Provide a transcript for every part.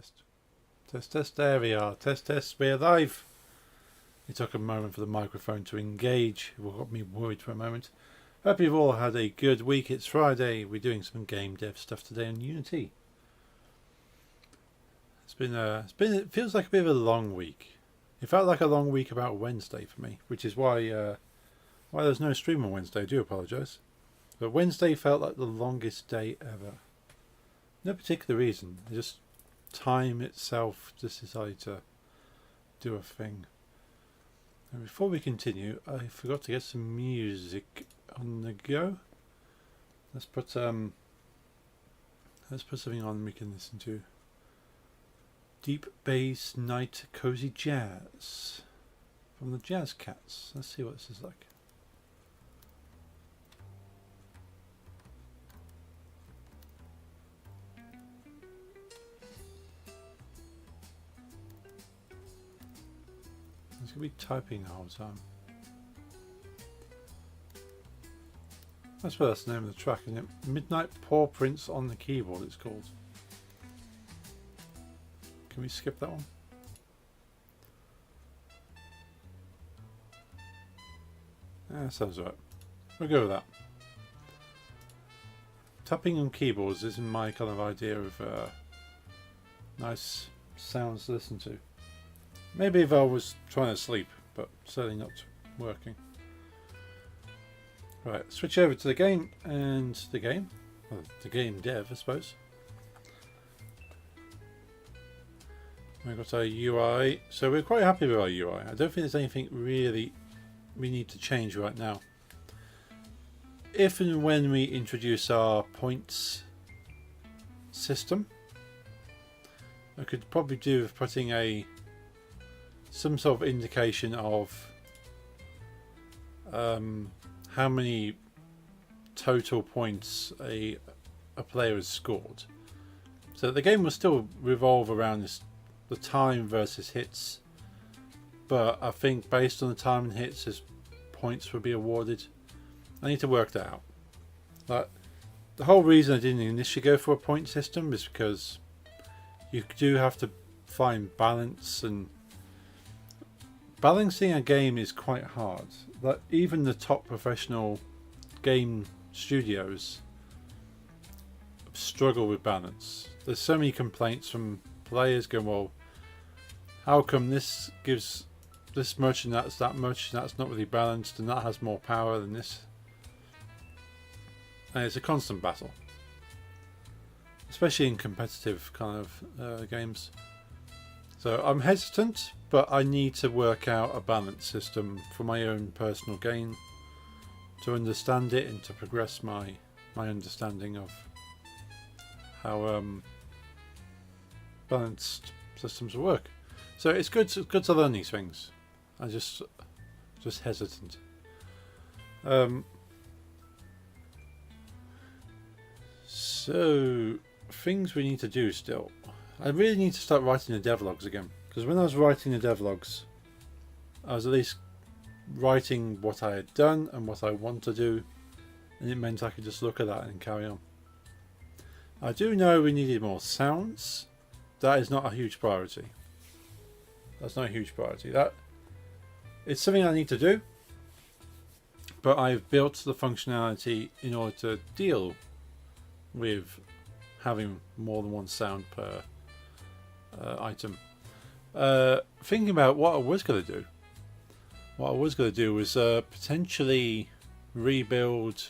test. Test, test, there we are. Test, test, we're live. It took a moment for the microphone to engage. It got me worried for a moment. Hope you've all had a good week. It's Friday. We're doing some game dev stuff today on Unity. It feels like a bit of a long week. It felt like a long week about Wednesday for me, which is why there's no stream on Wednesday. I do apologise. But Wednesday felt like the longest day ever. No particular reason. Just time itself just decided to do a thing. And before we continue, I forgot to get some music on the go. Let's put something on we can listen to. Deep bass night cozy jazz from the Jazz Cats. Let's see what this is like. It's going to be typing the whole time. That's the name of the track, isn't it? Midnight Paw Prints on the Keyboard it's called. Can we skip that one? Sounds right. We'll go with that. Tapping on keyboards isn't my kind of idea of nice sounds to listen to. Maybe if I was trying to sleep, but certainly not working. Right, switch over to the game and the game dev, I suppose. We've got our UI, so we're quite happy with our UI. I don't think there's anything really we need to change right now. If and when we introduce our points system, I could probably do with putting some sort of indication of how many total points a player has scored. So the game will still revolve around the time versus hits, but I think based on the time and hits, his points will be awarded. I need to work that out. Like, the whole reason I didn't initially go for a point system is because you do have to find balance, and balancing a game is quite hard. Like, even the top professional game studios struggle with balance. There's so many complaints from players going, well, how come this gives this much and that's that much, and that's not really balanced, and that has more power than this? And it's a constant battle, especially in competitive kind of games. So I'm hesitant, but I need to work out a balance system for my own personal gain to understand it and to progress my understanding of how balanced systems will work. So it's good to learn these things. I'm just hesitant. So things we need to do still. I really need to start writing the devlogs again, because when I was writing the devlogs, I was at least writing what I had done and what I want to do, and it meant I could just look at that and carry on. I do know we needed more sounds. That is not a huge priority. That's not a huge priority. It's something I need to do, but I've built the functionality in order to deal with having more than one sound per item. Thinking about what I was going to do. Was potentially rebuild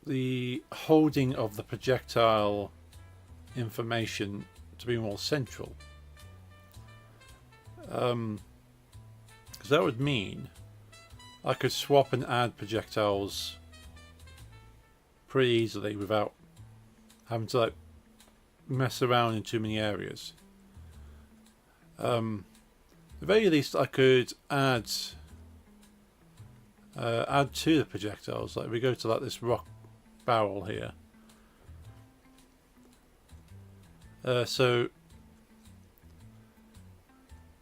the holding of the projectile information to be more central. Because that would mean I could swap and add projectiles pretty easily without having to mess around in too many areas. At the very least, I could add to the projectiles. Like, we go to this rock barrel here. So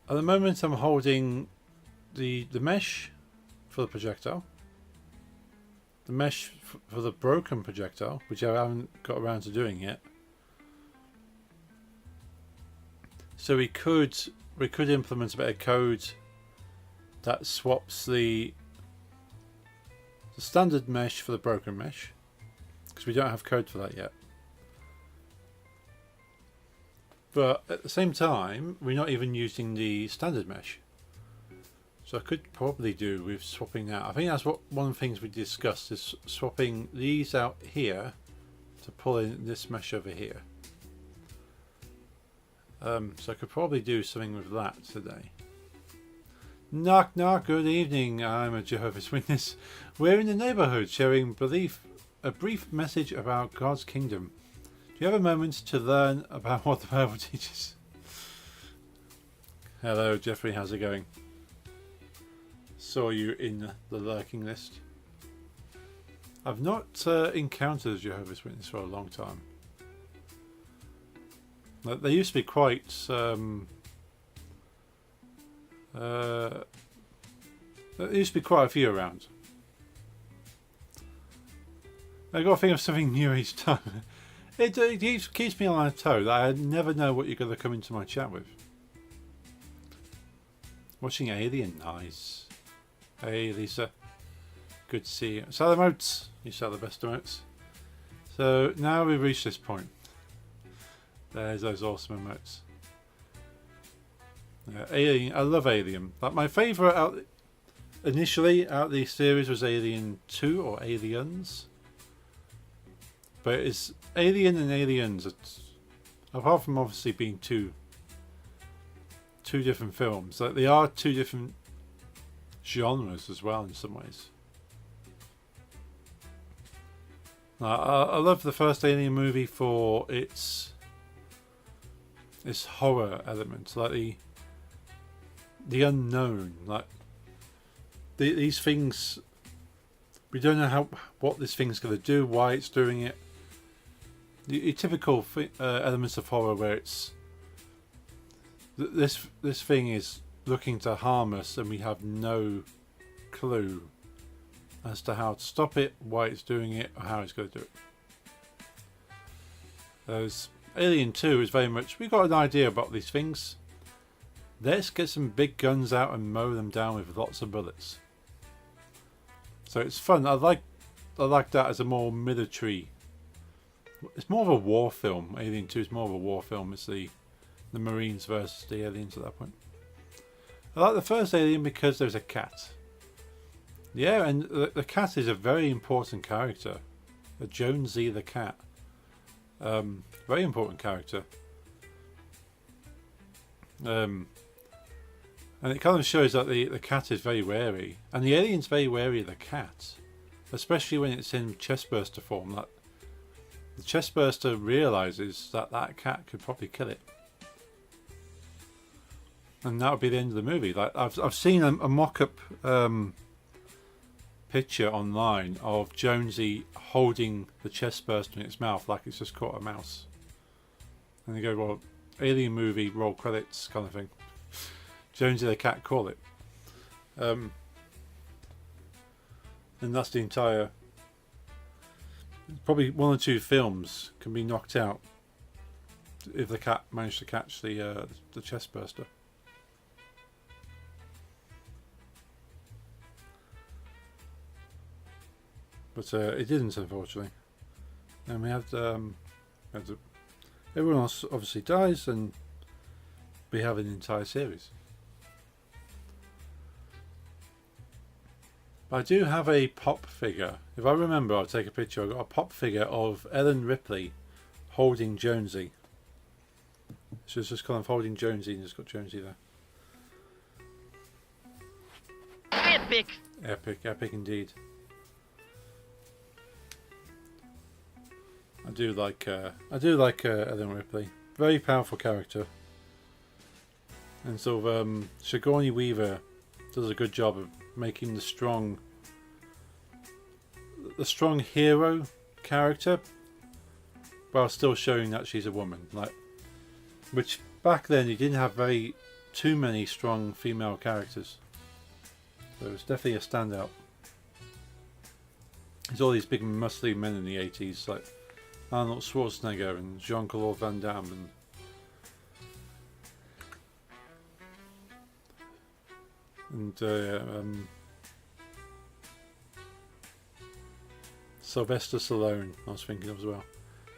at the moment I'm holding the mesh for the projectile, the mesh for the broken projectile, which I haven't got around to doing yet, So we could implement a bit of code that swaps the standard mesh for the broken mesh, because we don't have code for that yet. But at the same time, we're not even using the standard mesh. So I could probably do with swapping that. I think that's what one of the things we discussed, is swapping these out here to pull in this mesh over here. So I could probably do something with that today. Knock knock, good evening. I'm a Jehovah's Witness. We're in the neighborhood sharing a brief message about God's kingdom. Do you have a moment to learn about what the Bible teaches? Hello Jeffrey, how's it going? Saw you in the lurking list. I've not encountered a Jehovah's Witness for a long time. They used to be quite there used to be quite a few around. I got to think of something new each time. It keeps me on my toe that I never know what you're going to come into my chat with. Watching Alien, nice. Hey Lisa, good to see you. Sell emotes, you sell the best emotes. So now we've reached this point. There's those awesome emotes. Alien, I love Alien. Like my favourite initially out of the series was Alien 2 or Aliens. But it's Alien and Aliens. Apart from obviously being two different films, like they are two different genres as well in some ways. I love the first Alien movie for its horror element, like the unknown, like these things. We don't know what this thing's going to do, why it's doing it. The typical elements of horror where it's this thing is looking to harm us and we have no clue as to how to stop it, why it's doing it, or how it's going to do it. Whereas Alien 2 is very much, we got an idea about these things. Let's get some big guns out and mow them down with lots of bullets. So it's fun. I like that as a more military. It's more of a war film. Alien 2 is more of a war film. It's the Marines versus the aliens at that point. I like the first Alien because there's a cat. Yeah, and the cat is a very important character. Jonesy the cat. Very important character. And it kind of shows that the cat is very wary. And the alien's very wary of the cat. Especially when it's in chestburster form. Like, the chestburster realises that cat could probably kill it. And that would be the end of the movie. Like I've seen a mock-up picture online of Jonesy holding the chestburster in its mouth like it's just caught a mouse. And they go, well, Alien movie, roll credits kind of thing. Jonesy the cat, call it. And that's the entire... Probably one or two films can be knocked out if the cat managed to catch the chestburster. But it didn't, unfortunately. And we had everyone else obviously dies, and we have an entire series. But I do have a pop figure. If I remember, I'll take a picture. I've got a pop figure of Ellen Ripley holding Jonesy. She's just kind of holding Jonesy and just got Jonesy there. Epic! Epic indeed. I do like Ellen Ripley. Very powerful character. And sort of Sigourney Weaver does a good job of making the strong hero character while still showing that she's a woman. Like, which back then you didn't have too many strong female characters. So it was definitely a standout. There's all these big muscly men in the 80s, like Arnold Schwarzenegger and Jean-Claude Van Damme, and Sylvester Stallone I was thinking of as well.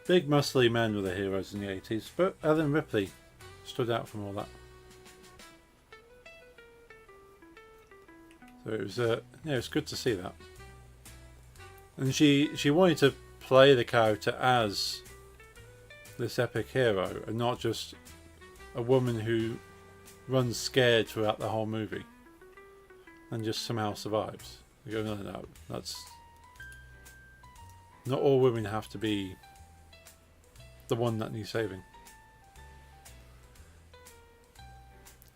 Big muscly men were the heroes in the 80s, but Ellen Ripley stood out from all that. So it was it's good to see that. And she wanted to play the character as this epic hero and not just a woman who runs scared throughout the whole movie and just somehow survives. You go, no, that's not all women have to be the one that needs saving.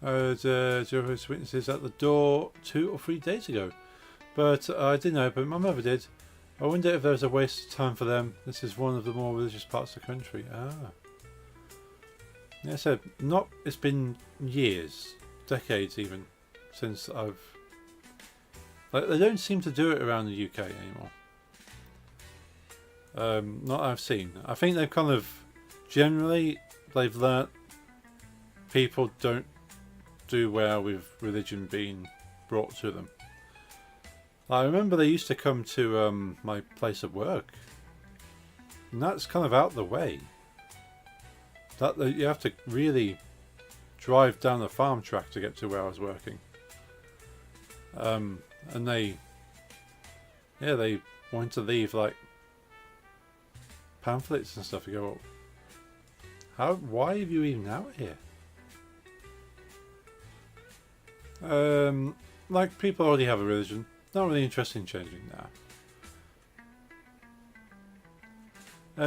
Jehovah's Witnesses at the door 2 or 3 days ago, but I didn't open. My mother did. I wonder if there's a waste of time for them. This is one of the more religious parts of the country. Yeah, so it's been years, decades even, since they don't seem to do it around the UK anymore. Not that I've seen. I think they've kind of, generally, they've learnt people don't do well with religion being brought to them. I remember they used to come to my place of work, and that's kind of out the way. You have to really drive down the farm track to get to where I was working. And they wanted to leave like pamphlets and stuff. You go, well, why have you even out here? Like people already have a religion. Not really interested in changing that.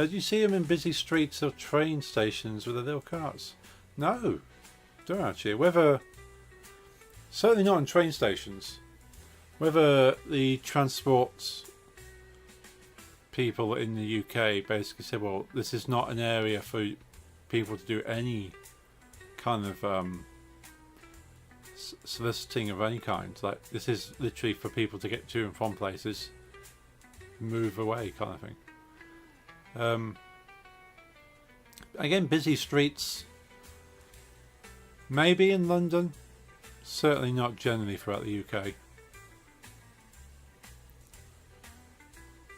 Do you see them in busy streets or train stations with their little carts? No, don't actually. Certainly not in train stations. Whether the transport people in the UK basically said, well, this is not an area for people to do any kind of soliciting of any kind. Like, this is literally for people to get to and from places, move away kind of thing. Again, busy streets, maybe in London, certainly not generally throughout the UK.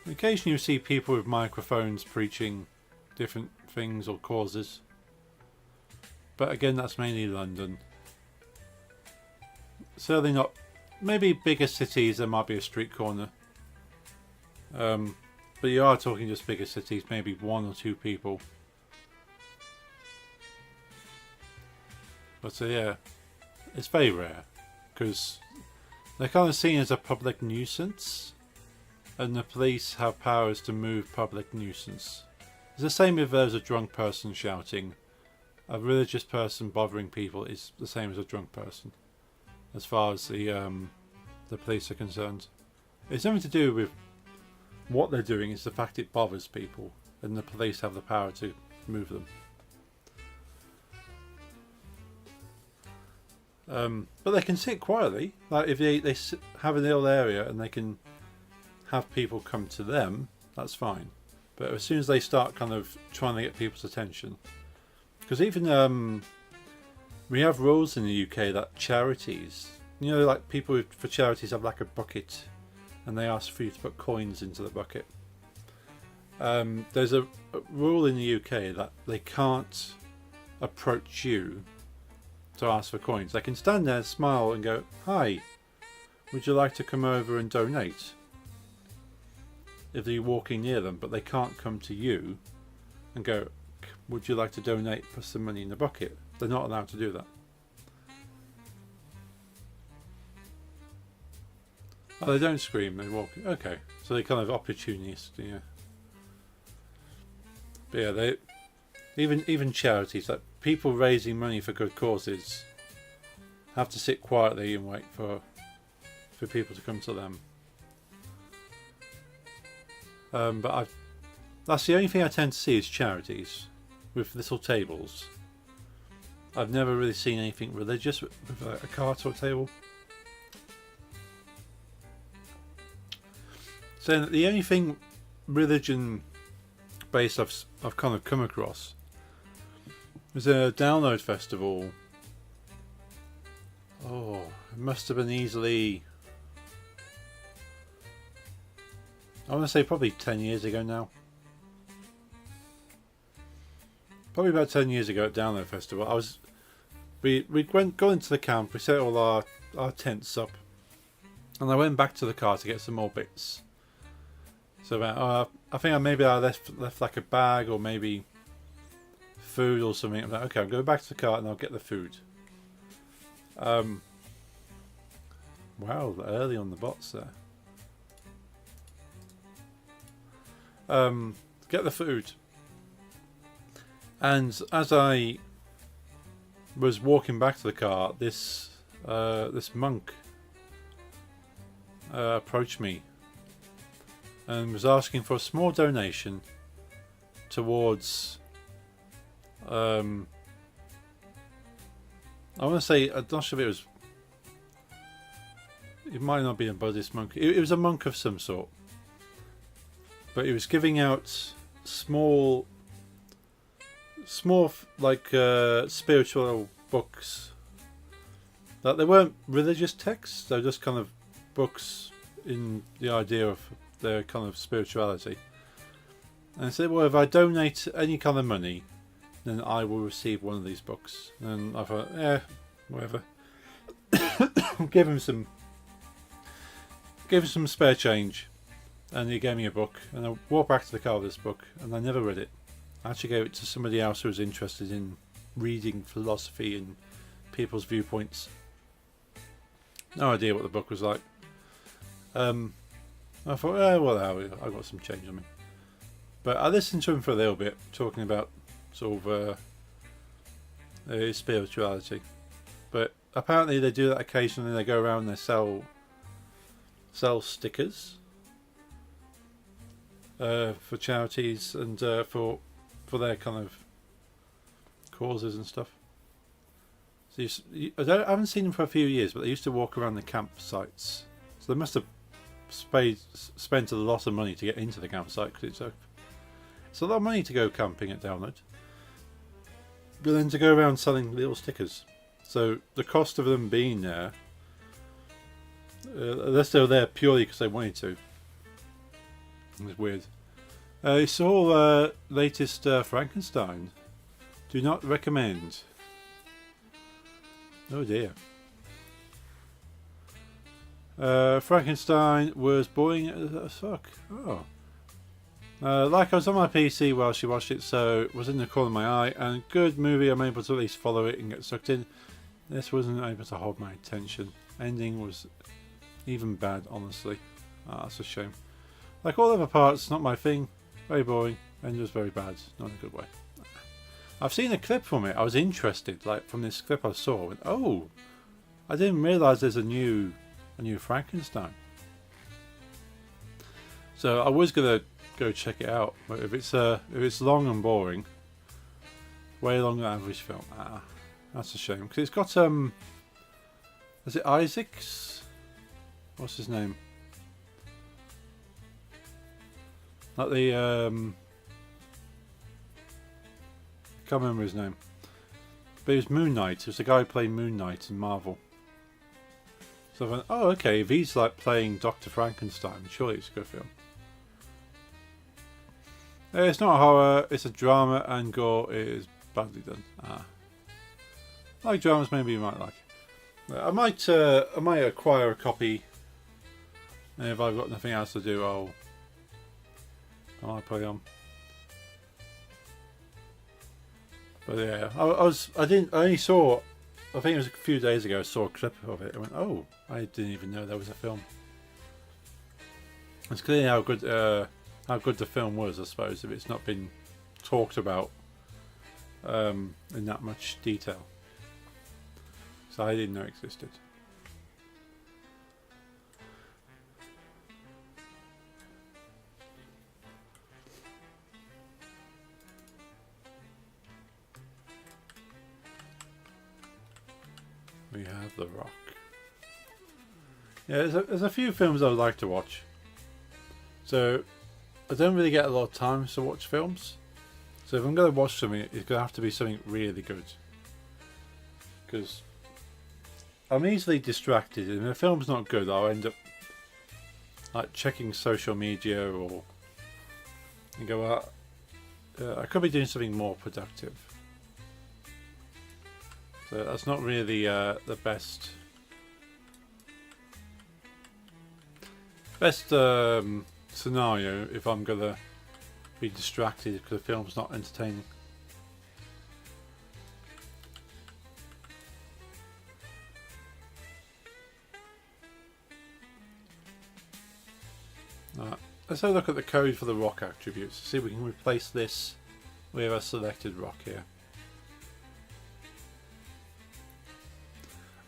Occasionally you see people with microphones preaching different things or causes, but again, that's mainly London. Certainly not. Maybe bigger cities there might be a street corner, but you are talking just bigger cities, maybe 1 or 2 people. But yeah, it's very rare because they're kind of seen as a public nuisance, and the police have powers to move public nuisance. It's the same if there's a drunk person shouting. A religious person bothering people is the same as a drunk person, as far as the police are concerned. It's nothing to do with what they're doing, it's the fact it bothers people, and the police have the power to move them. But they can sit quietly. Like if they have a little area and they can have people come to them, that's fine. But as soon as they start kind of trying to get people's attention, because even we have rules in the UK that charities, like people for charities have like a bucket and they ask for you to put coins into the bucket. There's a rule in the UK that they can't approach you to ask for coins. They can stand there, smile and go, "Hi, would you like to come over and donate?" if they're walking near them, but they can't come to you and go, "Would you like to donate for some money in the bucket?" They're not allowed to do that. Oh, they don't scream, they walk. Okay, so they're kind of opportunist, yeah. But yeah, they even charities, like people raising money for good causes, have to sit quietly and wait for people to come to them. But that's the only thing I tend to see is charities with little tables. I've never really seen anything religious with a cart or a table. So the only thing religion based I've kind of come across was a download festival. Oh, It must have been easily, I want to say probably 10 years ago now. Probably about 10 years ago at Download Festival. We went got into the camp, we set all our tents up, and I went back to the car to get some more bits. So I think maybe I left like a bag or maybe food or something. I'm like, okay, I'll go back to the car and I'll get the food. Wow, early on the bots there. Get the food. And as I was walking back to the car, this monk approached me and was asking for a small donation towards I want to say, I'm not sure if it was, it might not be a Buddhist monk, it was a monk of some sort, but he was giving out small like spiritual books that they weren't religious texts, they're just kind of books in the idea of their kind of spirituality. And I said, well, if I donate any kind of money, then I will receive one of these books. And I thought, yeah, whatever. Give him some spare change, and he gave me a book. And I walked back to the car with this book, and I never read it. I actually gave it to somebody else who was interested in reading philosophy and people's viewpoints. No idea what the book was like. I thought, well, I got some change on me. But I listened to him for a little bit, talking about sort of spirituality. But apparently they do that occasionally. They go around and they sell stickers for charities and for their kind of causes and stuff. So I haven't seen them for a few years, but they used to walk around the campsites. So they must have spent a lot of money to get into the campsite, because it's a lot of money to go camping at Download. But then to go around selling little stickers. So the cost of them being there, they're still there purely because they wanted to. It's weird. You saw latest Frankenstein. Do not recommend. Oh dear. Frankenstein was boring as fuck. Oh. Like I was on my PC while she watched it, so it was in the corner of my eye, and good movie, I'm able to at least follow it and get sucked in. This wasn't able to hold my attention. Ending was even bad, honestly. That's a shame. Like all other parts, not my thing. Very boring. End was very bad. Not in a good way. I've seen a clip from it. I was interested, like from this clip I saw. I went, oh, I didn't realise there's a new Frankenstein. So I was gonna go check it out, but if it's long and boring, way longer than average film, that's a shame, because it's got is it Isaacs? What's his name? Like the can't remember his name, but it was Moon Knight. It was the guy who played Moon Knight in Marvel. So I went, oh okay, if he's like playing Dr. Frankenstein, surely it's a good film. It's not a horror, it's a drama, and gore is badly done. I like dramas, maybe you might like it. I might acquire a copy, and if I've got nothing else to do, I might play on. But yeah, I only saw, I think it was a few days ago, I saw a clip of it. I went, oh, I didn't even know there was a film. It's clear how good the film was, I suppose, if it's not been talked about in that much detail. So I didn't know it existed. We have The Rock. Yeah, there's a few films I would like to watch. So I don't really get a lot of time to watch films. So if I'm going to watch something, it's going to have to be something really good. Because I'm easily distracted, and if the film's not good, I'll end up like checking social media or and go, I could be doing something more productive. So that's not really the best scenario if I'm gonna be distracted because the film's not entertaining. Alright, let's have a look at the code for the rock attributes. See if we can replace this with a selected rock here.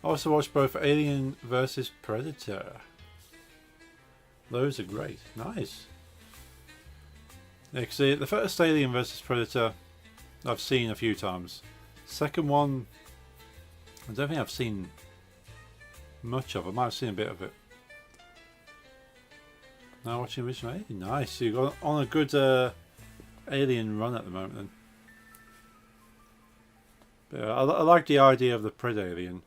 I also watched both Alien vs Predator. Those are great. Nice. Yeah, cause the first Alien vs Predator I've seen a few times. Second one, I don't think I've seen much of. I might have seen a bit of it. Now watching original Alien. Nice. So you've got on a good Alien run at the moment then. But, I like the idea of the Pred-Alien.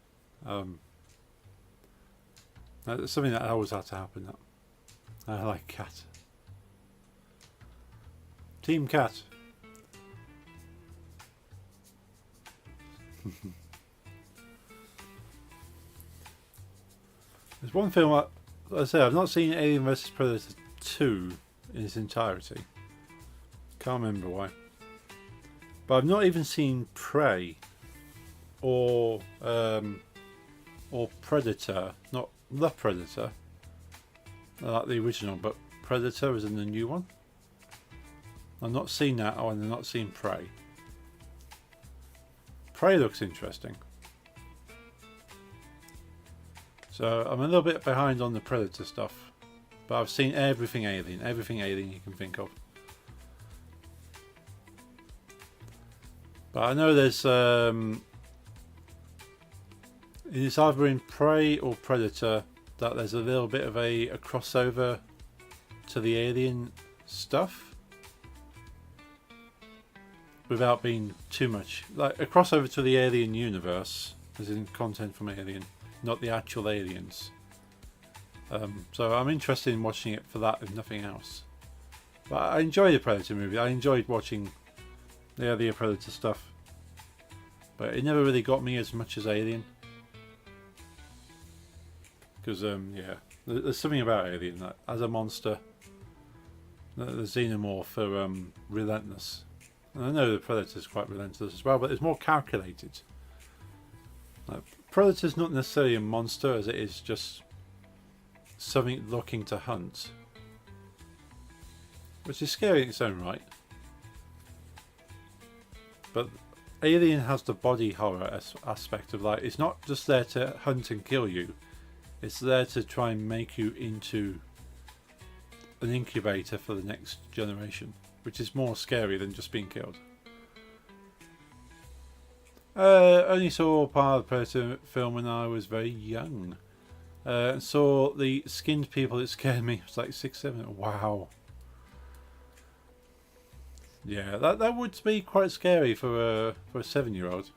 That's something that always had to happen. I like cat. Team Cat. There's one film, like I say, I've not seen Alien vs Predator 2 in its entirety. Can't remember why. But I've not even seen Prey or Predator, not The Predator. I like the original, but Predator is in the new one. I've not seen that, and I've not seen Prey. Prey looks interesting. So I'm a little bit behind on the Predator stuff, but I've seen everything Alien you can think of. But I know there's it's either in Prey or Predator that there's a little bit of a crossover to the Alien stuff without being too much. Like a crossover to the Alien universe, as in content from Alien, not the actual aliens. So I'm interested in watching it for that if nothing else. But I enjoy the Predator movie. I enjoyed watching the earlier Predator stuff. But it never really got me as much as Alien. Because, yeah, there's something about Alien that, as a monster, the xenomorph are relentless. And I know the Predator's quite relentless as well, but it's more calculated. Like, Predator's not necessarily a monster, as it is just something looking to hunt. Which is scary in its own right. But Alien has the body horror aspect of, like, it's not just there to hunt and kill you. It's there to try and make you into an incubator for the next generation, which is more scary than just being killed. Only saw part of the Predator film when I was very young. Saw the skinned people that scared me. It was like 6, 7. Wow. Yeah, that would be quite scary for a 7-year-old.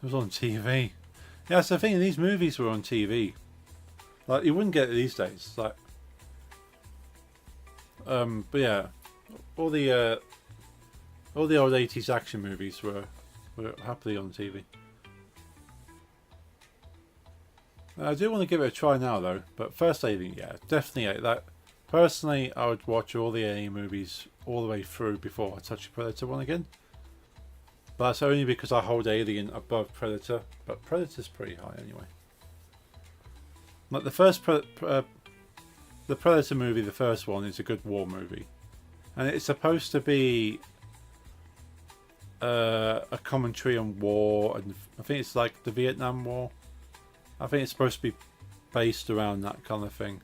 It was on TV. Yeah, that's the thing. These movies were on TV. Like you wouldn't get it these days. Like, but yeah, all the old 80s action movies were happily on TV. I do want to give it a try now though. But first Alien, yeah, definitely that. Personally, I would watch all the Alien movies all the way through before I touch the Predator one again. But that's only because I hold Alien above Predator, but Predator's pretty high anyway. Like the first the Predator movie, the first one, is a good war movie, and it's supposed to be a commentary on war, and I think it's like the Vietnam War. I think it's supposed to be based around that kind of thing.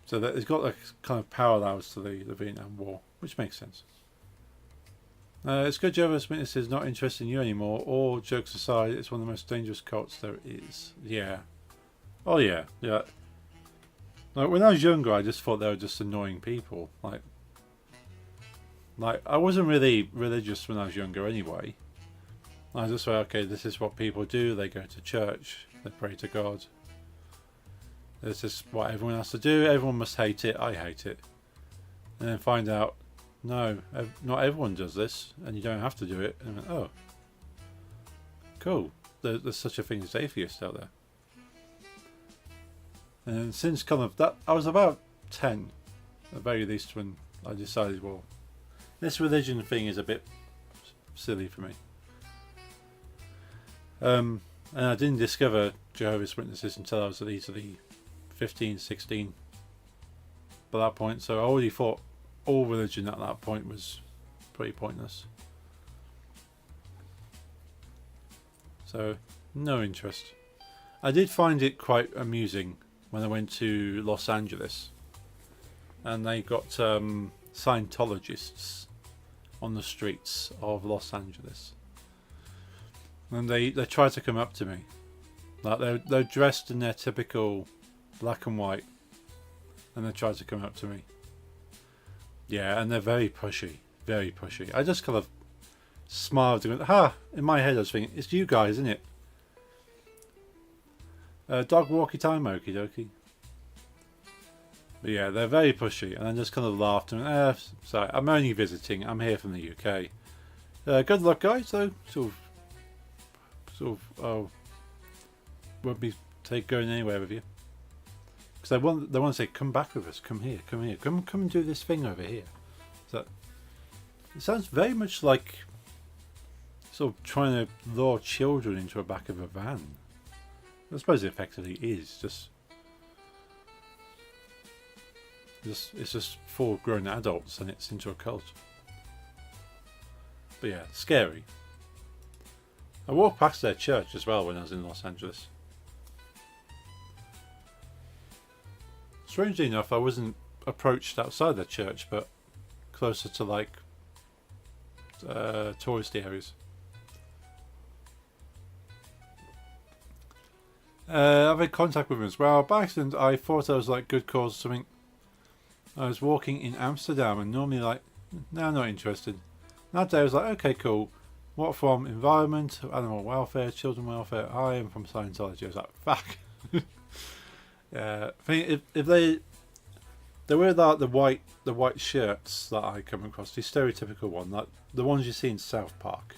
So that it's got like kind of parallels to the Vietnam War, which makes sense. It's good Jehovah's Witness is not interested in you anymore. All jokes aside, it's one of the most dangerous cults there is. Yeah. Oh yeah, yeah. Like when I was younger, I just thought they were just annoying people. Like Like, I wasn't really religious when I was younger anyway. I just thought, okay, this is what people do. They go to church, they pray to God. This is what everyone has to do. Everyone must hate it. I hate it. And then find out, no, not everyone does this, and you don't have to do it. And I went, oh, cool. There's such a thing as atheists out there. And since kind of that, I was about 10, at the very least, when I decided, well, this religion thing is a bit silly for me. And I didn't discover Jehovah's Witnesses until I was at easily 15, 16 by that point. So I already thought all religion at that point was pretty pointless. So, no interest. I did find it quite amusing when I went to Los Angeles. And they got Scientologists on the streets of Los Angeles. And they tried to come up to me. Like they're dressed in their typical black and white. And they tried to come up to me. Yeah, and they're very pushy. Very pushy. I just kind of smiled and went, ha! In my head I was thinking, it's you guys, isn't it? Dog walkie time, okie dokie. But yeah, they're very pushy. And I just kind of laughed and went, sorry, I'm only visiting. I'm here from the UK. Good luck, guys, though. Sort of, won't be going anywhere with you. Because they want to say, come back with us, come here, come and do this thing over here. So it sounds very much like sort of trying to lure children into the back of a van. I suppose it effectively is it's just for grown adults and it's into a cult. But yeah, scary. I walked past their church as well when I was in Los Angeles. Strangely enough, I wasn't approached outside the church, but closer to like touristy areas. I've had contact with him as well. By accident, I thought I was like good cause or something. I was walking in Amsterdam and normally like, no, I'm not interested. That day I was like, okay, cool. What from? Environment, animal welfare, children welfare. I am from Scientology. I was like, fuck. I think if they wear that the white shirts that I come across, the stereotypical one, like the ones you see in South Park.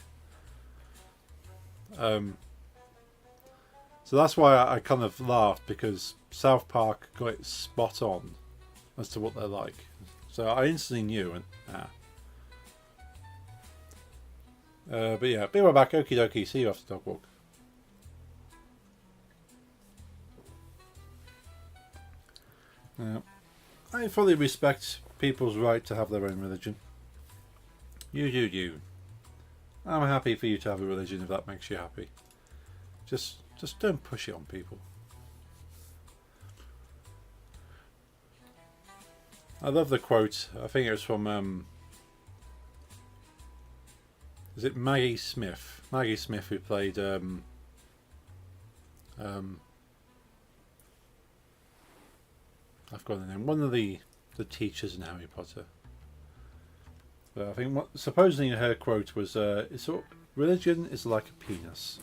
So that's why I kind of laughed, because South Park got it spot on as to what they're like. So I instantly knew, and but yeah, be right back. Okie dokie. See you after the dog walk. I fully respect people's right to have their own religion. You do you. I'm happy for you to have a religion if that makes you happy. Just don't push it on people. I love the quote. I think it was from is it Maggie Smith? Maggie Smith, who played I've forgotten the name. One of the teachers in Harry Potter. But I think supposedly her quote was, "Religion is like a penis.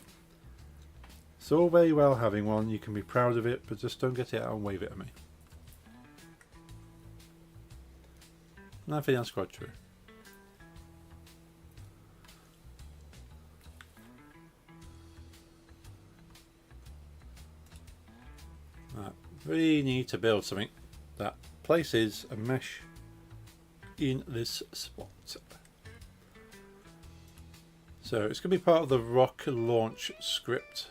It's all very well having one. You can be proud of it, but just don't get it out and wave it at me." And I think that's quite true. Right. We need to build something that places a mesh in this spot. So it's going to be part of the rock launch script.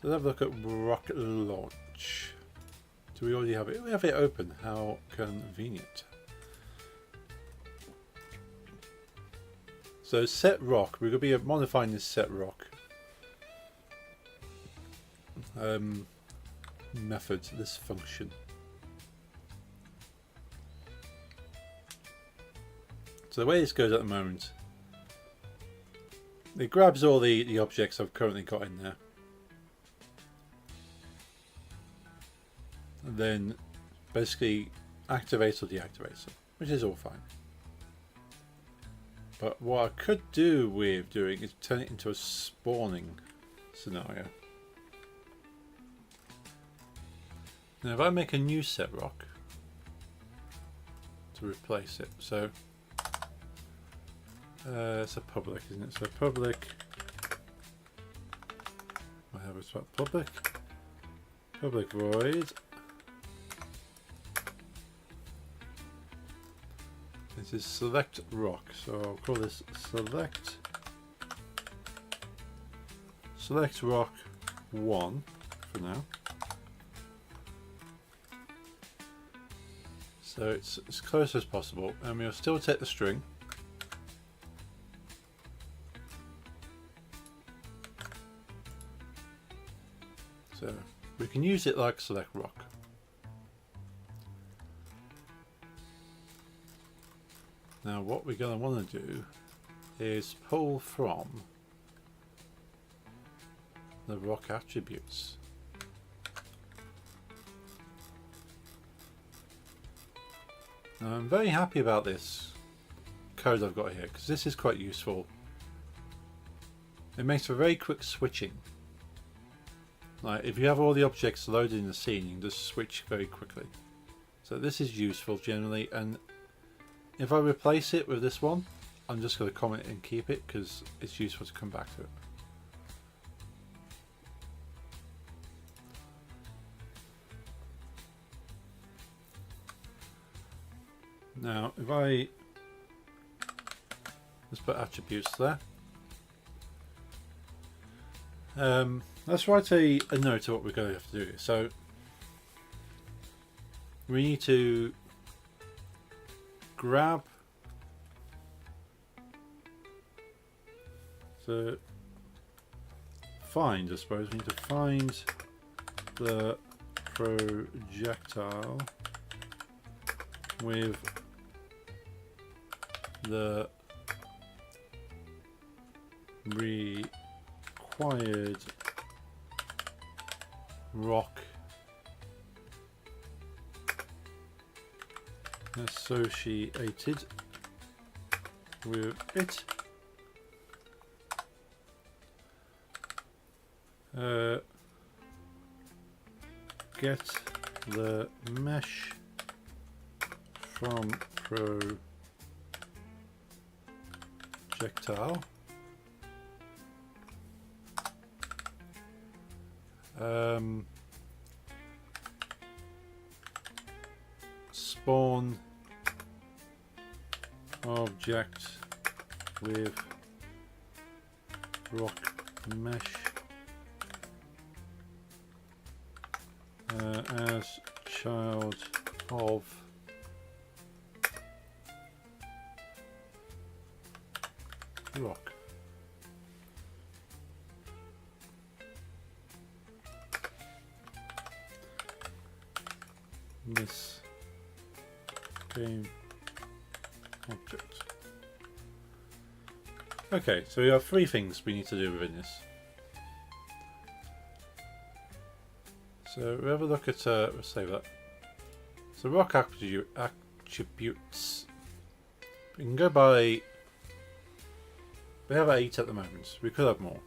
So let's have a look at rock launch. Do we already have it? We have it open. How convenient. So set rock. We're going to be modifying this set rock method, this function. So the way this goes at the moment, it grabs all the objects I've currently got in there, and then basically activates or deactivates them, which is all fine. But what I could do with doing is turn it into a spawning scenario. Now if I make a new set rock to replace it, so it's a public, isn't it? So public, whatever it's about, public void. This is select rock, so I'll call this select rock 1 for now. So it's as close as possible, and we'll still take the string. So we can use it like select rock. Now what we're going to want to do is pull from the rock attributes. Now I'm very happy about this code I've got here because this is quite useful. It makes for very quick switching. Like if you have all the objects loaded in the scene, you can just switch very quickly. So this is useful generally, and if I replace it with this one, I'm just going to comment and keep it because it's useful to come back to it. Now if I just put attributes there, let's write a note of what we're going to have to do. So we need to grab the find, I suppose we need to find the projectile with the required rock associated with it. Get the mesh from projectile. Spawn object with rock mesh as child of rock. This game object. Okay, so we have 3 things we need to do within this. So we have a look at, let's save that. So rock attributes. We can go by, we have 8 at the moment, we could have more.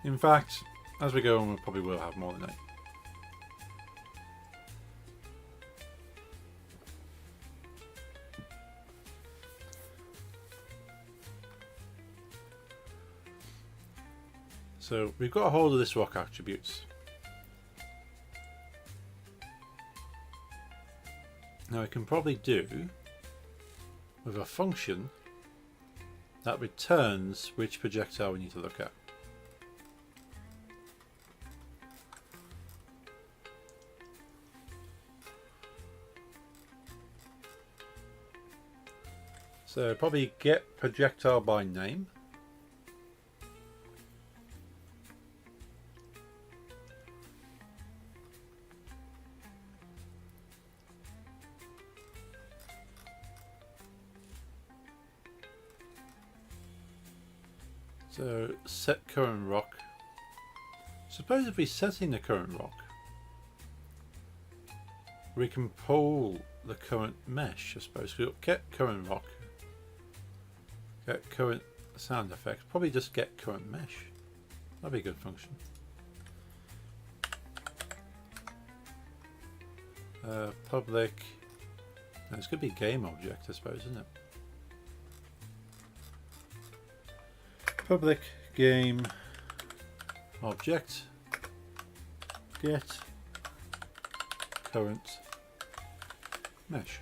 In fact, as we go on, we probably will have more than 8. So we've got a hold of this rock attributes. Now I can probably do with a function that returns which projectile we need to look at. So probably get projectile by name. So set current rock. Suppose if we're setting the current rock, we can pull the current mesh, I suppose. We'll get current rock, get current sound effects, probably just get current mesh. That'd be a good function. Public, no, it's going to be game object, I suppose, isn't it? Public game object get current mesh.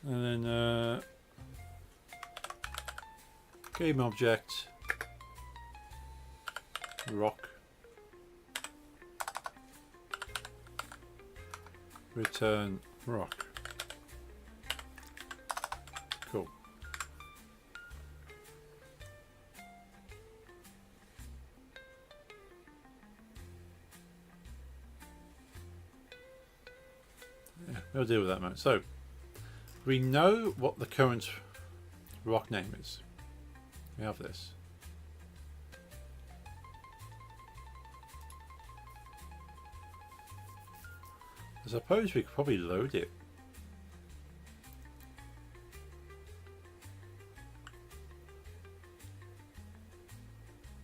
And then game object rock return rock. Cool. Yeah, we'll deal with that in a moment. So we know what the current rock name is. We have this. I suppose we could probably load it.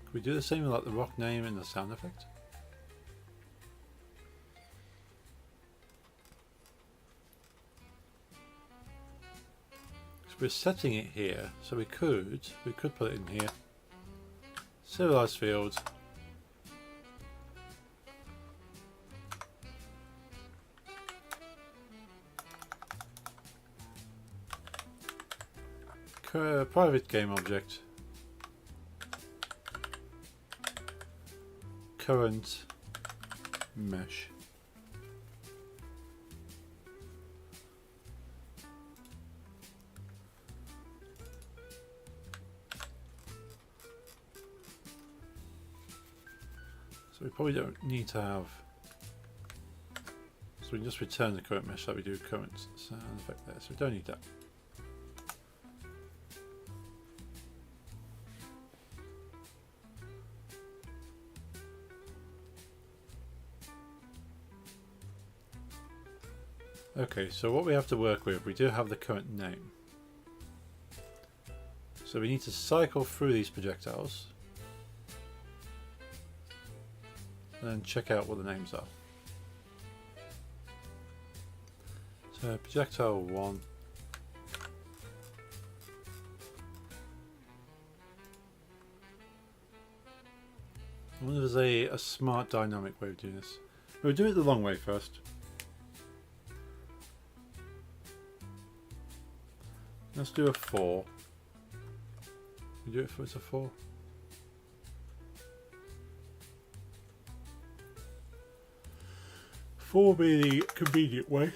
Could we do the same with like the rock name and the sound effect? We're setting it here, so we could put it in here. Serialized field. Private game object. Current mesh. So we probably don't need to have, so we can just return the current mesh like we do current sound effect there, so we don't need that. Okay, so what we have to work with, we do have the current name. So we need to cycle through these projectiles and check out what the names are. So projectile 1. I wonder if there's a smart dynamic way of doing this. We'll do it the long way first. Let's do a 4. We do it if it's a 4. Four will be the convenient way.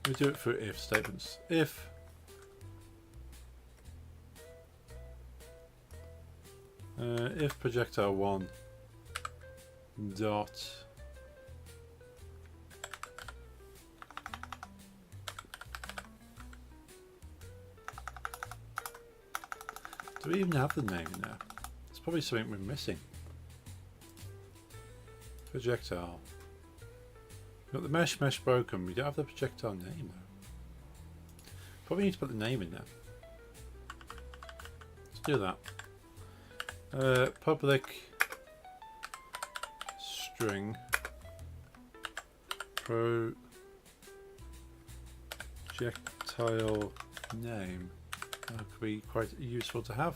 We do it for if statements. If projectile 1 dot do we even have the name in there? It's probably something we're missing. Projectile. We've got the mesh broken. We don't have the projectile name though. Probably need to put the name in there. Let's do that. Public string projectile name. That could be quite useful to have.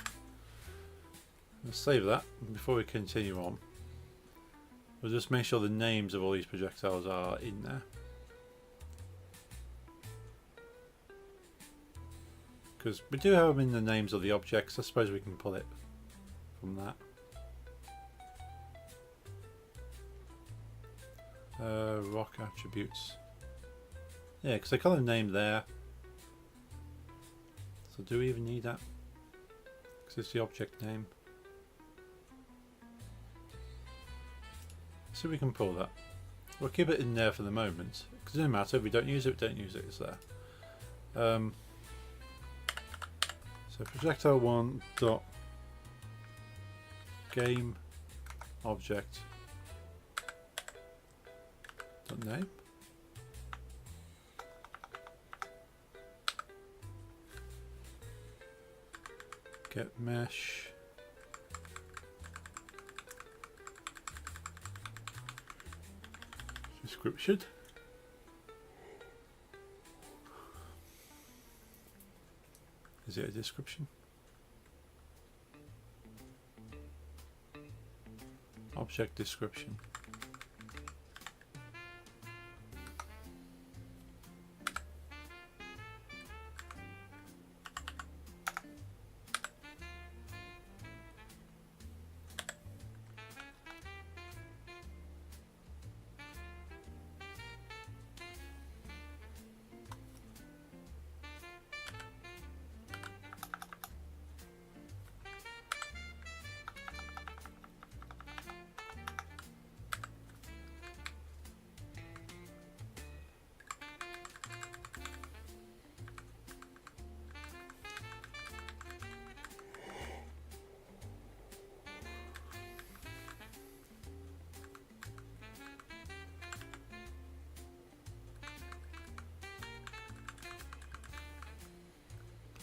Let's save that before we continue on. We'll just make sure the names of all these projectiles are in there. Because we do have them in the names of the objects, I suppose we can pull it from that. Rock attributes. Yeah, because they kind of named there. So do we even need that? Because it's the object name. So we can pull that. We'll keep it in there for the moment. Because it doesn't matter, if we don't use it, it's there. So projectile one dot game object dot name. Get mesh description. Is it a description? Object description.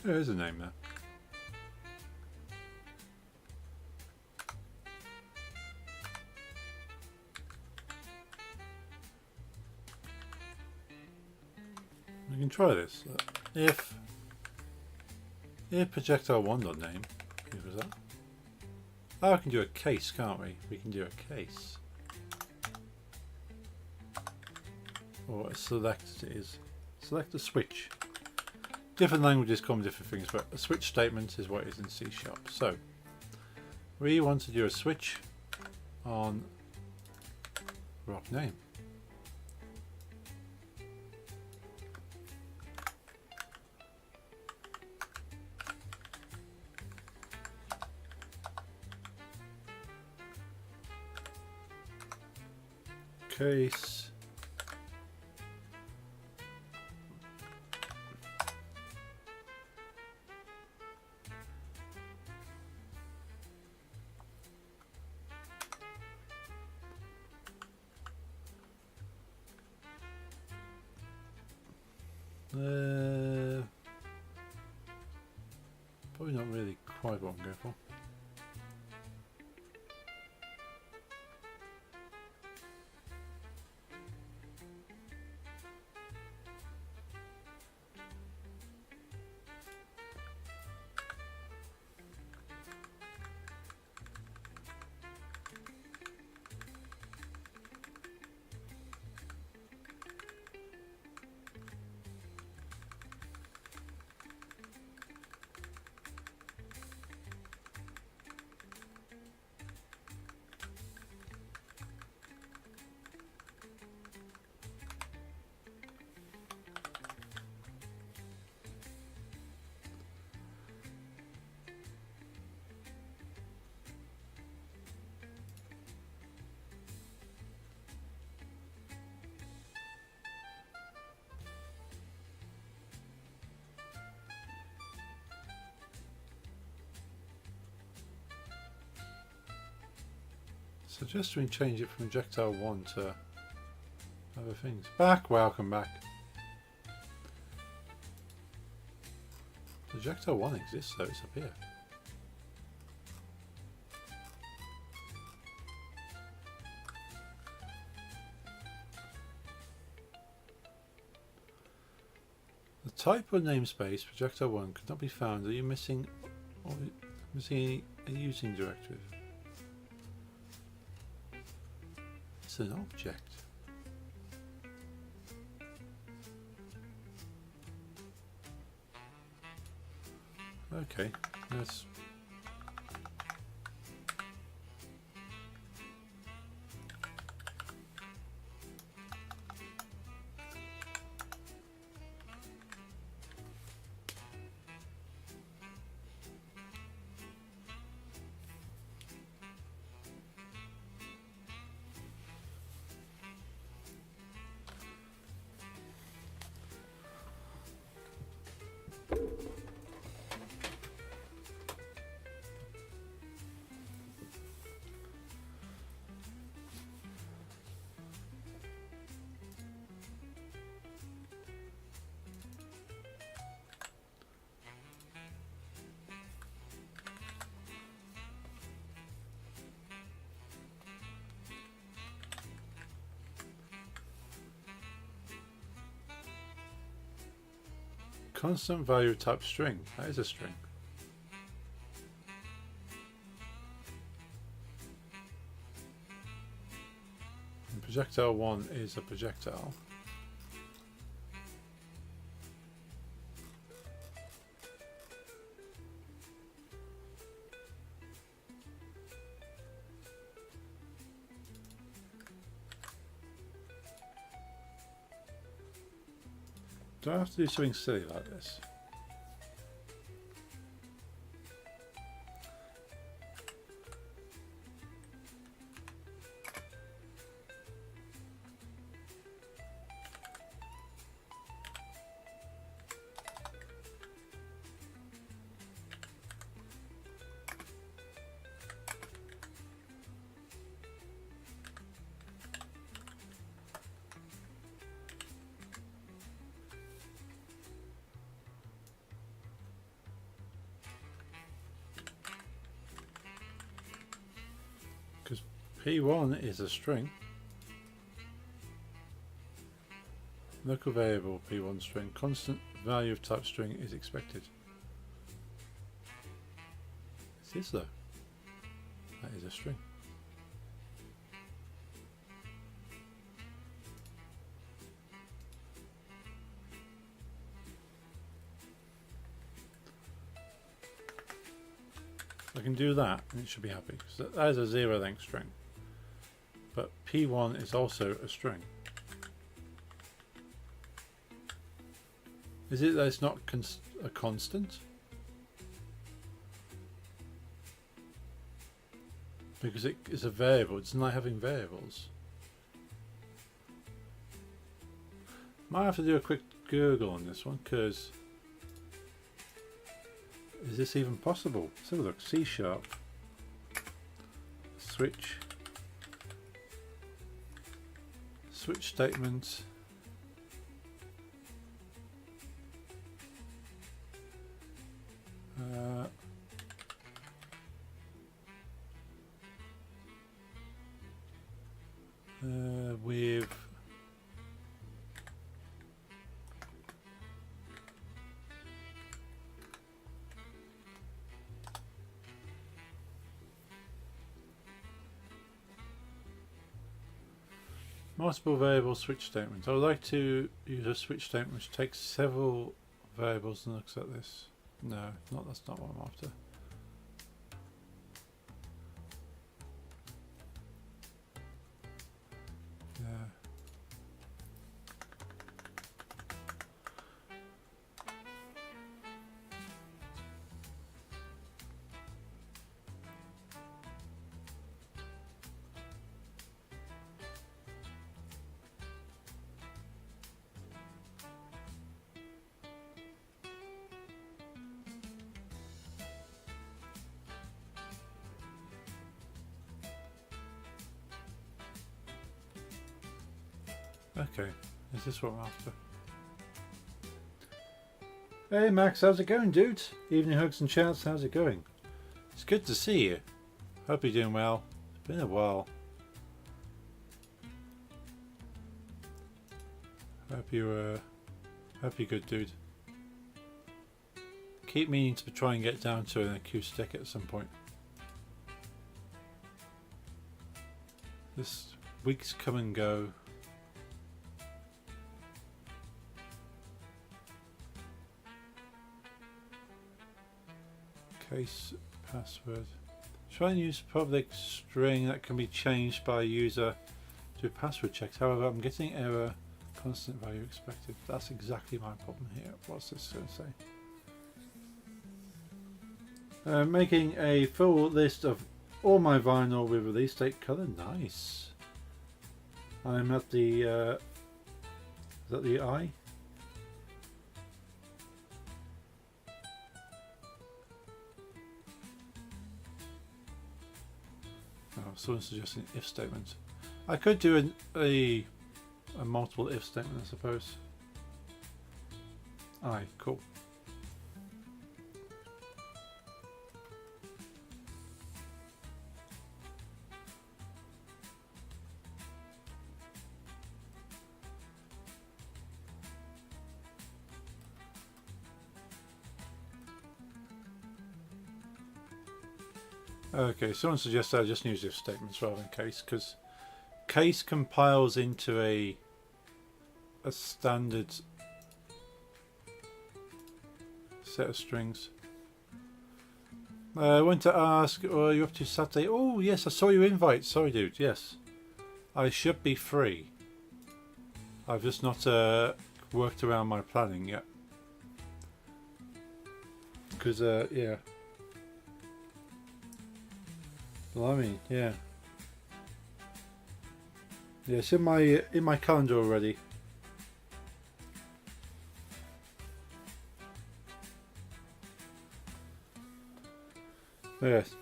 There is a name there. We can try this. If projectile one dot name, what was that? Oh, I can do a case, can't we? We can do a case. Or a select it is. Select a switch. Different languages call them different things, but a switch statement is what it is in C#. So we want to do a switch on rock name. Case probably not really quite what I'm going for. Suggest we change it from projectile 1 to other things. Back, welcome back. Projectile 1 exists though, it's up here. The type of namespace projectile 1 could not be found. Are you missing a using directive? It's an object. Okay, let's Constant value type string. That is a string. And projectile 1 is a projectile. Do I have to do something silly like this? Because P1 is a string. Local variable P1 string. Constant value of type string is expected. It is though. That is a string. I can do that and it should be happy. So that is a 0 length string. But P1 is also a string. Is it that it's not a constant? Because it is a variable, it's not having variables. Might have to do a quick Google on this one, because is this even possible? Let's have a look. C#, switch statement. With multiple variable switch statements. I would like to use a switch statement which takes several variables and looks at this. No, that's not what I'm after. Yeah. Okay, is this what I'm after? Hey Max, how's it going, dude? Evening hugs and chats, how's it going? It's good to see you. Hope you're doing well. It's been a while. Hope you're good, dude. Keep meaning to try and get down to an acoustic at some point. This week's come and go. Case password. Try and use public string that can be changed by a user to password checks. However, I'm getting error. Constant value expected. That's exactly my problem here. What's this going to say? Making a full list of all my vinyl with release date, color. Nice. I'm at the. Is that the I? Oh, someone's suggesting if statement. I could do a multiple if statement, I suppose. Aye, cool. Okay, someone suggested I just use if statements rather than case, because case compiles into a standard set of strings. I want to ask, what are you up to Saturday? Oh yes, I saw your invite. Sorry dude, yes. I should be free. I've just not worked around my planning yet. Because, yeah. Blimey, yeah. Yeah, it's in my calendar already. Yes.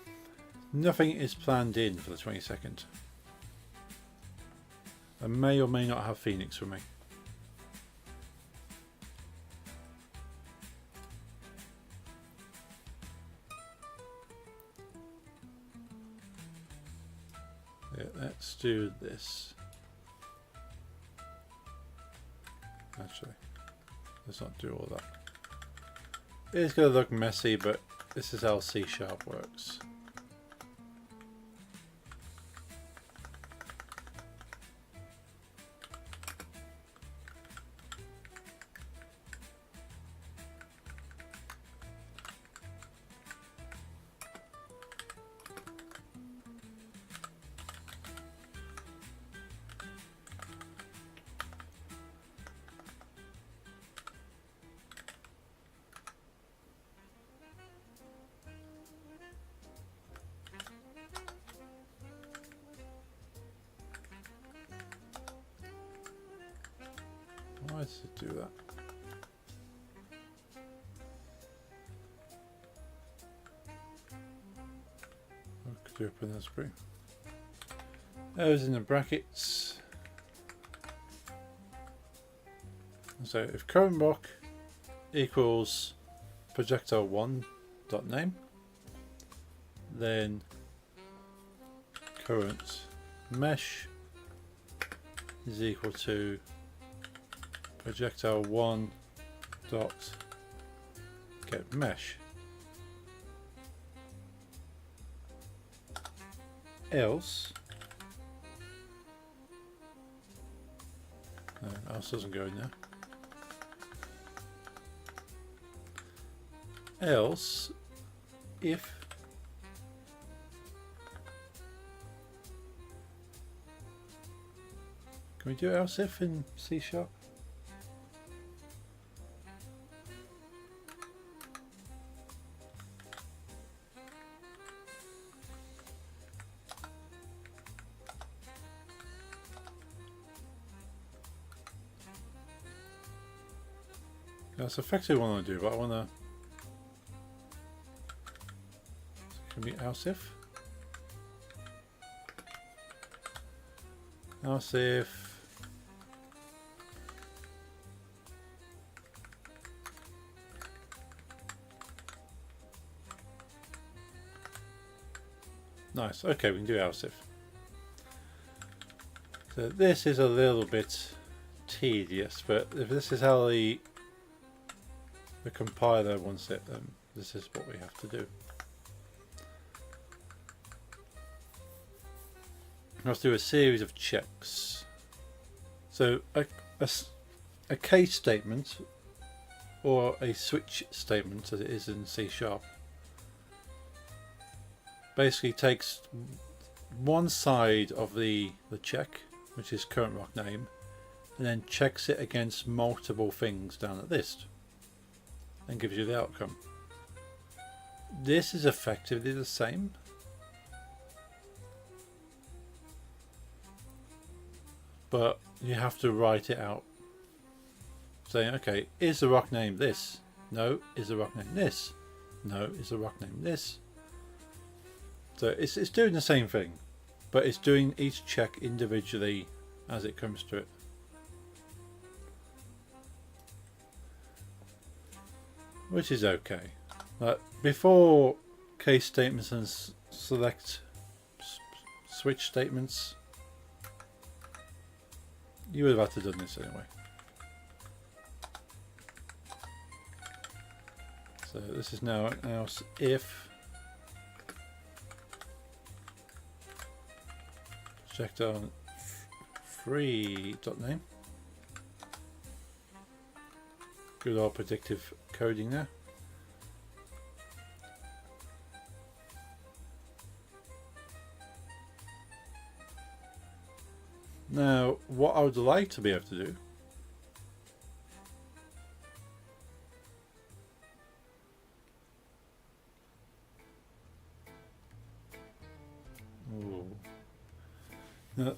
Nothing is planned in for the 22nd. I may or may not have Phoenix with me. Yeah, let's do this. Actually, let's not do all that. It's going to look messy, but this is how C# works. Why does it do that? Could you open that screen? Those in the brackets. So if current rock equals projectile1.name, then current mesh is equal to projectile1 dot get mesh. Else, no, else doesn't go in there. Else, if can we do else if in C#? That's effectively what I want to do, but I want to. Can be else if. Else if. Nice. Okay, we can do else if. So this is a little bit tedious, but if this is how the compiler wants it, then this is what we have to do. Let's do a series of checks. So a case statement or a switch statement, as it is in C#, basically takes one side of the check, which is current rock name, and then checks it against multiple things down the list and gives you the outcome. This is effectively the same, but you have to write it out, saying, okay, is the rock name this? No. Is the rock name this? No. Is the rock name this? So it's doing the same thing, but it's doing each check individually as it comes to it. Which is okay. But before case statements and select switch statements, you would have had to done this anyway. So this is now an else if check down free.name. Good old predictive coding there. Now, what I would like to be able to do now,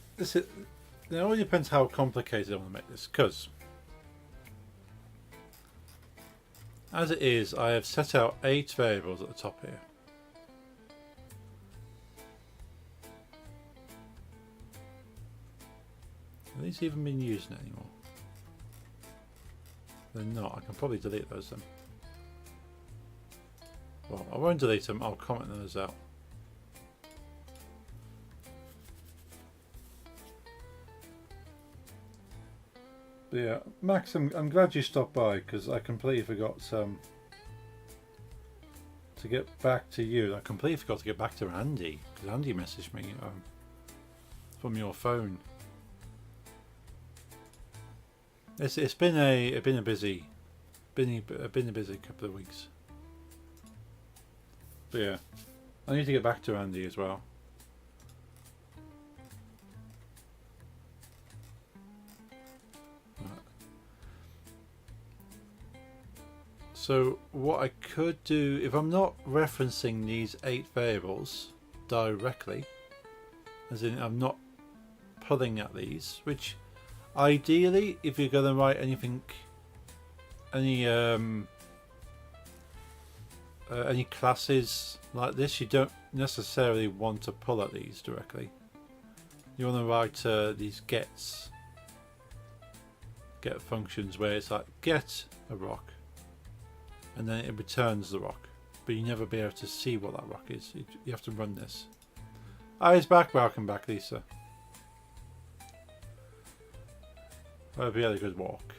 it all depends how complicated I want to make this, because as it is, I have set out 8 variables at the top here. Are these even being used anymore? They're not. I can probably delete those then. Well, I won't delete them, I'll comment those out. But yeah, Max, I'm glad you stopped by, because I completely forgot to get back to you. I completely forgot to get back to Andy, because Andy messaged me from your phone. It's been a busy couple of weeks. But yeah, I need to get back to Andy as well. So what I could do, if I'm not referencing these 8 variables directly, as in I'm not pulling at these, which ideally, if you're going to write anything, any classes like this, you don't necessarily want to pull at these directly. You want to write these get functions where it's like get a rock, and then it returns the rock, but you never be able to see what that rock is. You have to run this. Ah, he's back. Welcome back, Lisa. I hope you had a good walk.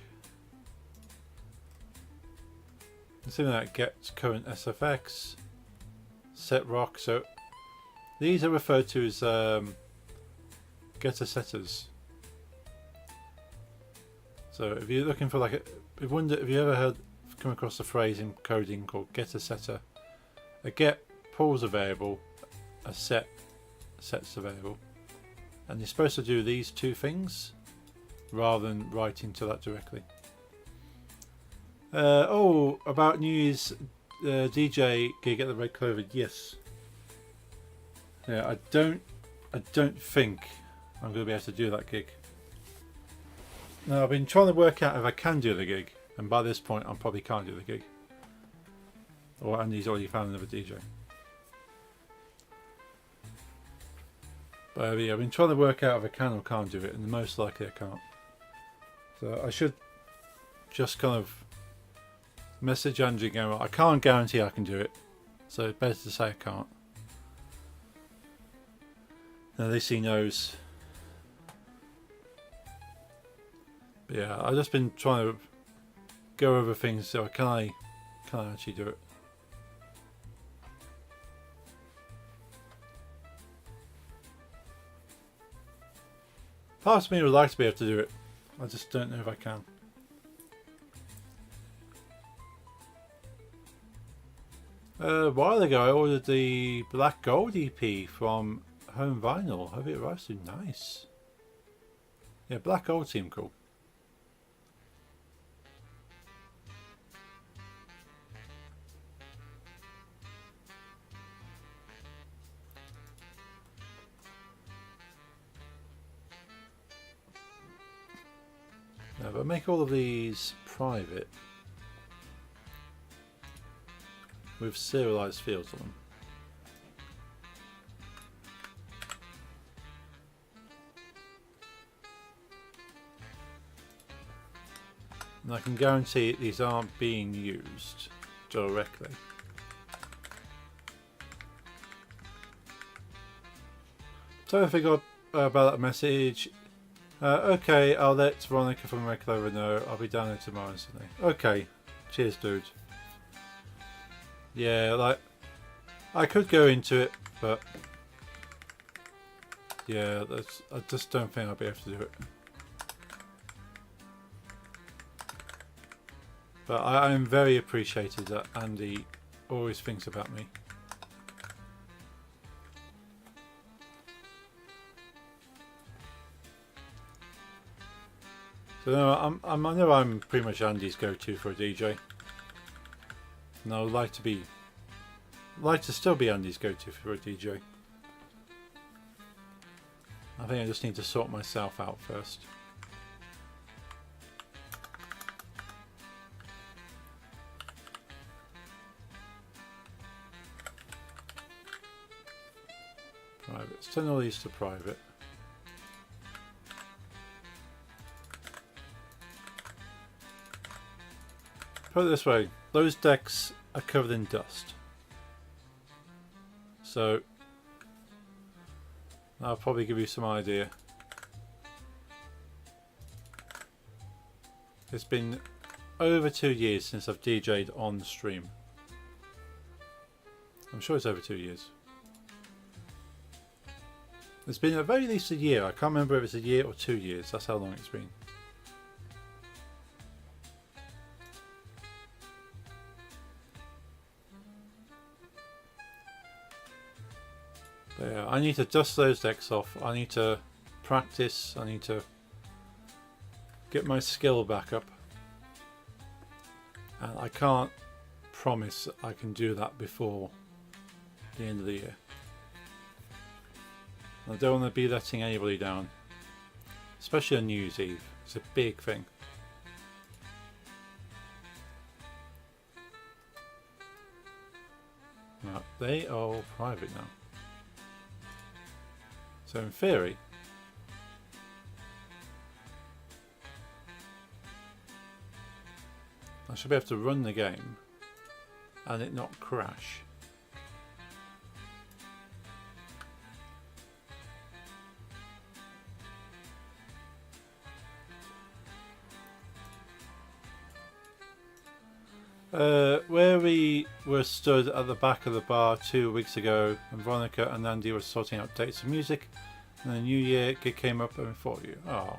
Something like get current SFX, set rock. So these are referred to as getter setters. So if you're looking for like if you ever come across a phrase in coding called getter setter, a get pulls a variable, a set sets the variable, and you're supposed to do these 2 things rather than writing to that directly. Oh, about New Year's DJ gig at the Red Clover. Yes. Yeah, I don't think I'm going to be able to do that gig. Now, I've been trying to work out if I can do the gig, and by this point I probably can't do the gig. Or Andy's already found another DJ. But yeah, I've been trying to work out if I can or can't do it, and most likely I can't. So I should just kind of message Andrew going, I can't guarantee I can do it, so it's better to say I can't. Now at least he knows. But yeah, I've just been trying to go over things, so can I actually do it? Part of me would like to be able to do it, I just don't know if I can. A while ago I ordered the Black Gold EP from Home Vinyl. Hope it arrives soon. Nice. Yeah, Black Gold seemed cool. No, but make all of these private with serialized fields on them. And I can guarantee these aren't being used directly. So I forgot about that message. Okay, I'll let Veronica from Red Clover know. I'll be down there tomorrow and Sunday. Okay, cheers, dude. Yeah, like I could go into it, but Yeah, I just don't think I'll be able to do it. But I'm very appreciated that Andy always thinks about me. So no, I know I'm pretty much Andy's go-to for a DJ, and I would like to still be Andy's go-to for a DJ. I think I just need to sort myself out first. Private. Let's turn all these to private. Put it this way, those decks are covered in dust. So I'll probably give you some idea. It's been over 2 years since I've DJ'd on stream. I'm sure it's over 2 years. It's been at very least a year. I can't remember if it's a year or 2 years. That's how long it's been. But yeah, I need to dust those decks off. I need to practice. I need to get my skill back up. And I can't promise I can do that before the end of the year. I don't want to be letting anybody down. Especially on New Year's Eve. It's a big thing. Now, they are all private now. So in theory, I should be able to run the game and it not crash. Where we were stood at the back of the bar 2 weeks ago, and Veronica and Andy were sorting out dates of music, and the New Year gig came up and we thought you. Oh,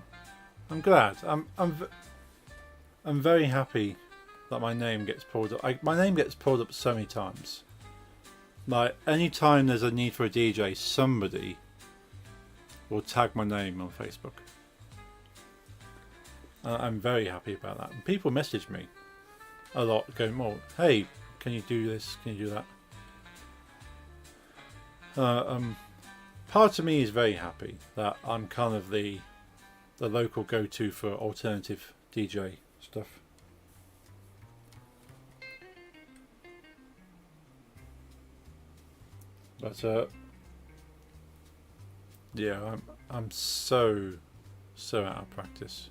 I'm glad. I'm very happy that my name gets pulled up. My name gets pulled up so many times. Like any time there's a need for a DJ, somebody will tag my name on Facebook. I'm very happy about that. And people message me a lot going, well, hey, can you do this? Can you do that? Part of me is very happy that I'm kind of the local go-to for alternative DJ stuff. But yeah, I'm so out of practice.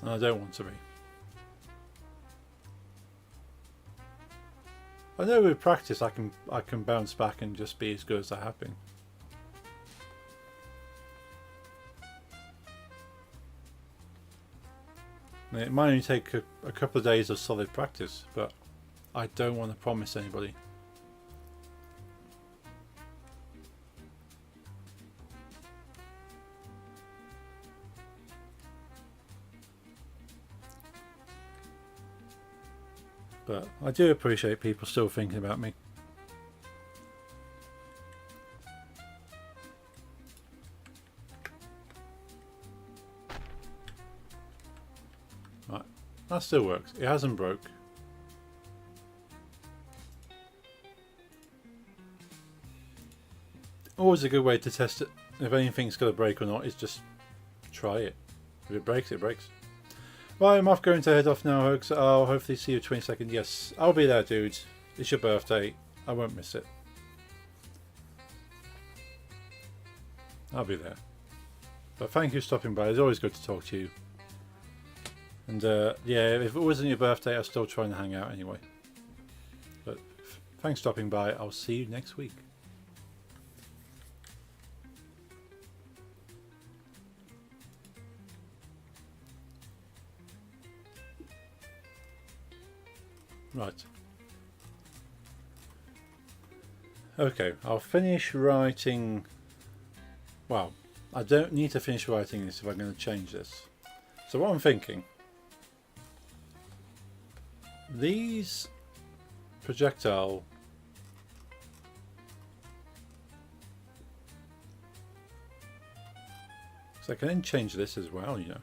And I don't want to be. I know with practice I can bounce back and just be as good as I have been. It might only take a couple of days of solid practice, but I don't want to promise anybody. But I do appreciate people still thinking about me. Right, that still works. It hasn't broke. Always a good way to test it. If anything's going to break or not, is just try it. If it breaks, it breaks. Right, I'm going to head off now, folks. I'll hopefully see you 22nd. Yes, I'll be there, dude. It's your birthday. I won't miss it. I'll be there. But thank you for stopping by. It's always good to talk to you. And yeah, if it wasn't your birthday, I'll still try and hang out anyway. But thanks for stopping by. I'll see you next week. Right. Okay, I'll finish writing. Well, I don't need to finish writing this if I'm going to change this. So what I'm thinking, these projectile so I can then change this as well, you know.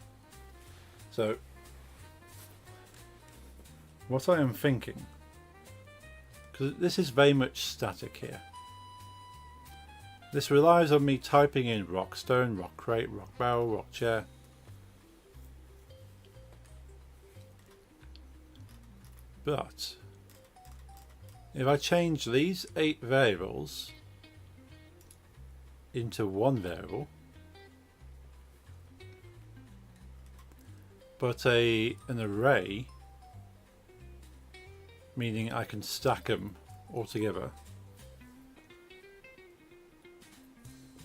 So what I am thinking, because this is very much static here. This relies on me typing in rock stone, rock crate, rock barrel, rock chair. But if I change these 8 variables into one variable, but an array, meaning I can stack them all together.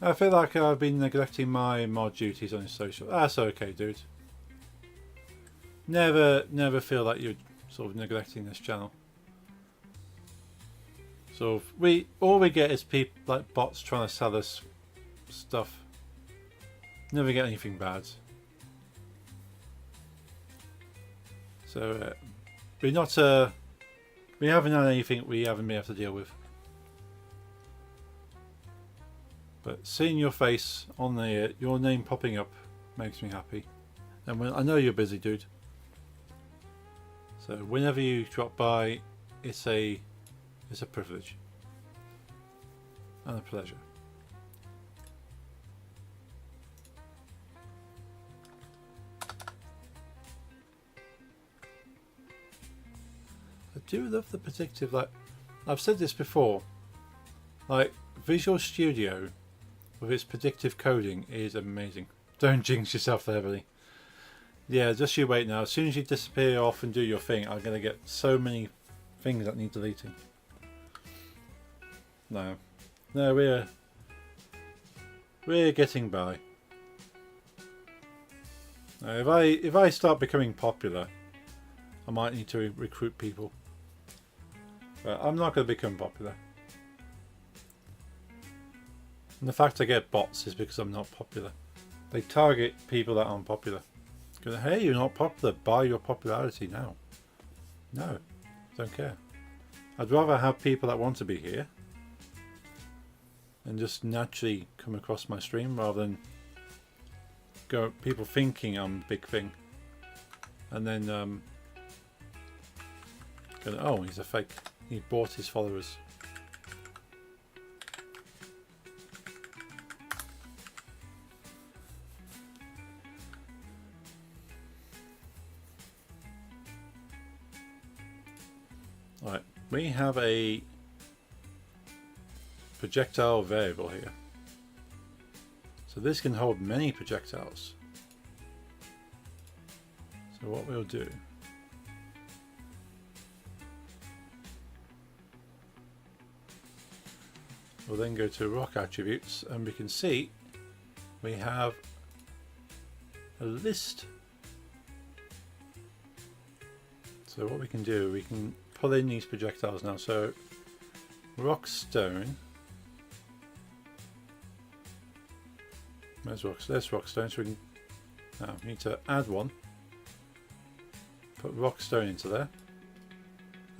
I feel like I've been neglecting my mod duties on social. That's okay, dude. Never feel like you're sort of neglecting this channel. So all we get is people like bots trying to sell us stuff. Never get anything bad. So we haven't had anything we haven't been able to deal with. But seeing your face on the your name popping up makes me happy. And I know you're busy, dude. So whenever you drop by, it's a privilege and a pleasure. I do love the predictive, like I've said this before, like Visual Studio with its predictive coding is amazing. Don't jinx yourself there, buddy. Yeah, just you wait now. As soon as you disappear off and do your thing, I'm going to get so many things that need deleting. No, we're getting by. Now, if I start becoming popular, I might need to recruit people. But I'm not going to become popular. And the fact I get bots is because I'm not popular. They target people that aren't popular. Go, hey, you're not popular. Buy your popularity now. No, don't care. I'd rather have people that want to be here and just naturally come across my stream rather than people thinking I'm a big thing and then going, oh, he's a fake. He bought his followers. Right, we have a projectile variable here. So this can hold many projectiles. So what we'll do, we'll then go to rock attributes and we can see we have a list. So what we can do, we can pull in these projectiles now. So rock stone. There's rock stone. So we can now we need to add one. Put rock stone into there.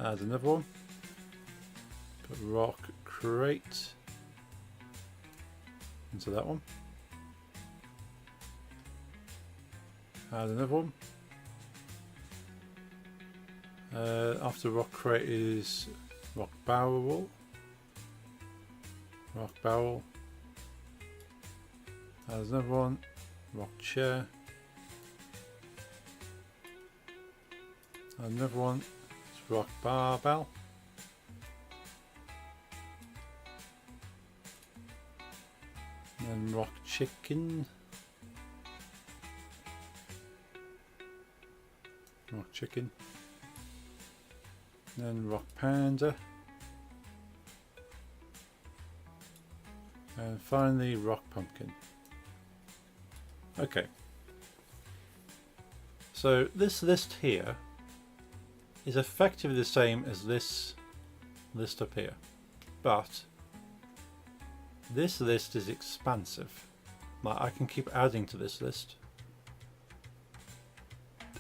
Add another one. Put rock crate into that one. Add another one. After rock crate is rock barrel. Rock barrel. There's another one. Rock chair. Another one. It's rock barbell. And rock chicken. Rock chicken. Then rock panda. And finally rock pumpkin. Okay. So this list here is effectively the same as this list up here. But this list is expansive. Like, I can keep adding to this list,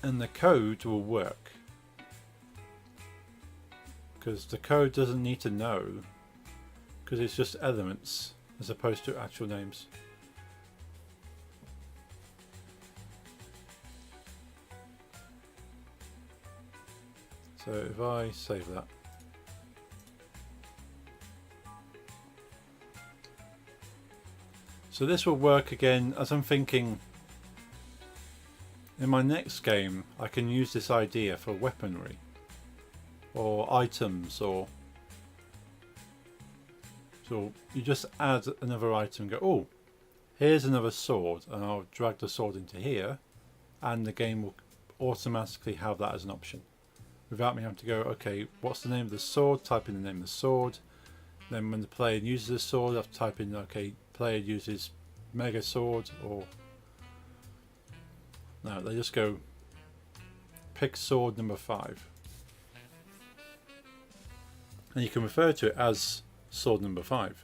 and the code will work, because the code doesn't need to know, because it's just elements as opposed to actual names. So if I save that, so this will work again. As I'm thinking, in my next game I can use this idea for weaponry or items, or so you just add another item and go, oh, here's another sword, and I'll drag the sword into here, and the game will automatically have that as an option without me having to go, okay, what's the name of the sword, type in the name of the sword, then when the player uses the sword I have to type in, okay, player uses mega sword, or no, they just go pick sword number 5, and you can refer to it as sword number 5,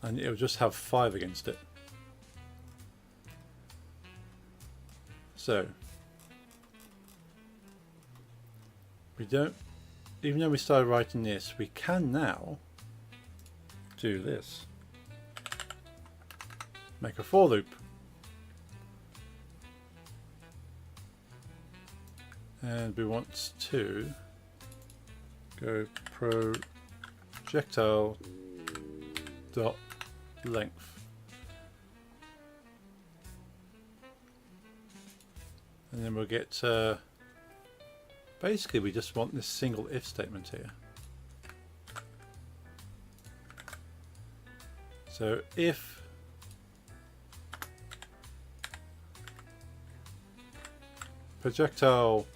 and it'll just have 5 against it. So we don't, even though we started writing this, we can now do this. Make a for loop. And we want to go projectile dot length. And then we'll get basically we just want this single if statement here. So if projectile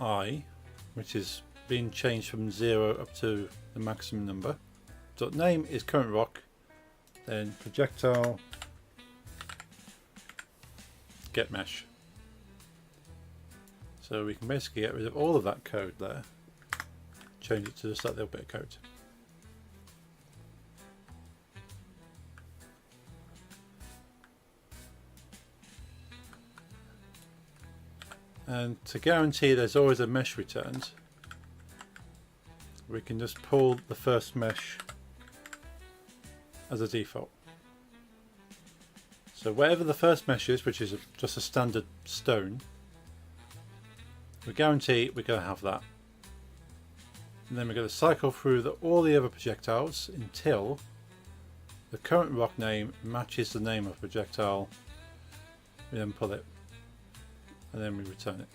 I, which is being changed from 0 up to the maximum number, dot name is current rock, then projectile get mesh. So we can basically get rid of all of that code there, change it to just that little bit of code. And to guarantee there's always a mesh returned, we can just pull the first mesh as a default. So whatever the first mesh is, which is just a standard stone, we guarantee we're going to have that. And then we're going to cycle through all the other projectiles until the current rock name matches the name of projectile. We then pull it, and then we return it.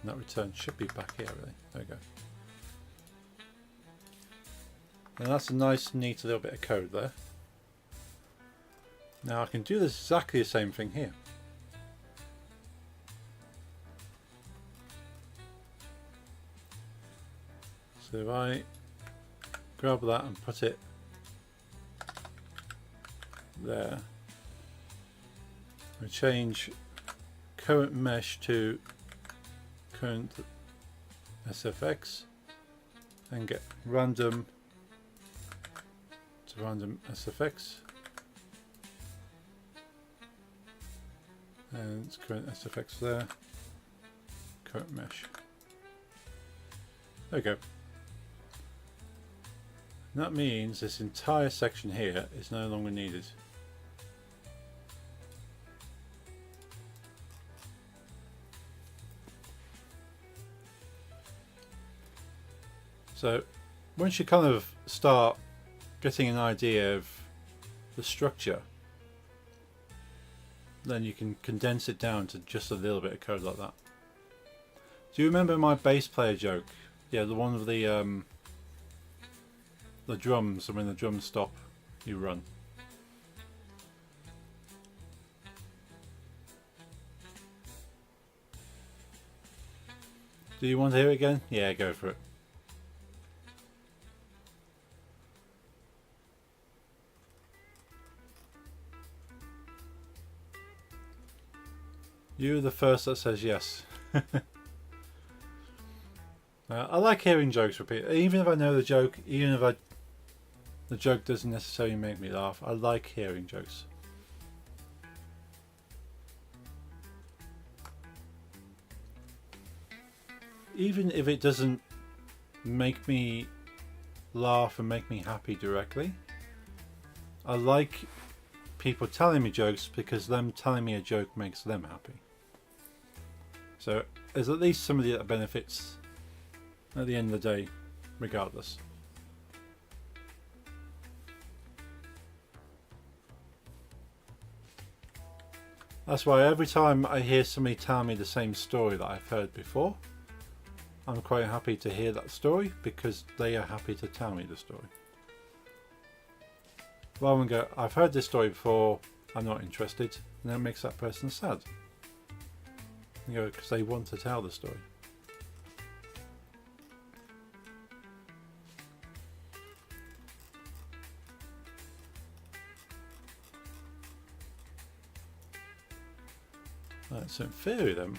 And that return should be back here, really. There we go. And that's a nice, neat little bit of code there. Now I can do this exactly the same thing here. So if I grab that and put it there, we change current mesh to current SFX and get random to random SFX, and it's current SFX there, current mesh. There we go. And that means this entire section here is no longer needed. So once you kind of start getting an idea of the structure, then you can condense it down to just a little bit of code like that. Do you remember my bass player joke? Yeah, the one of the drums, and when the drums stop, you run. Do you want to hear it again? Yeah, go for it. You're the first that says yes. I like hearing jokes repeated, even if I know the joke, even if the joke doesn't necessarily make me laugh. I like hearing jokes. Even if it doesn't make me laugh and make me happy directly, I like people telling me jokes because them telling me a joke makes them happy. So there's at least somebody that benefits at the end of the day, regardless. That's why every time I hear somebody tell me the same story that I've heard before, I'm quite happy to hear that story because they are happy to tell me the story. Rather than go, I've heard this story before, I'm not interested, and that makes that person sad. You know, because they want to tell the story. Right, so in theory then,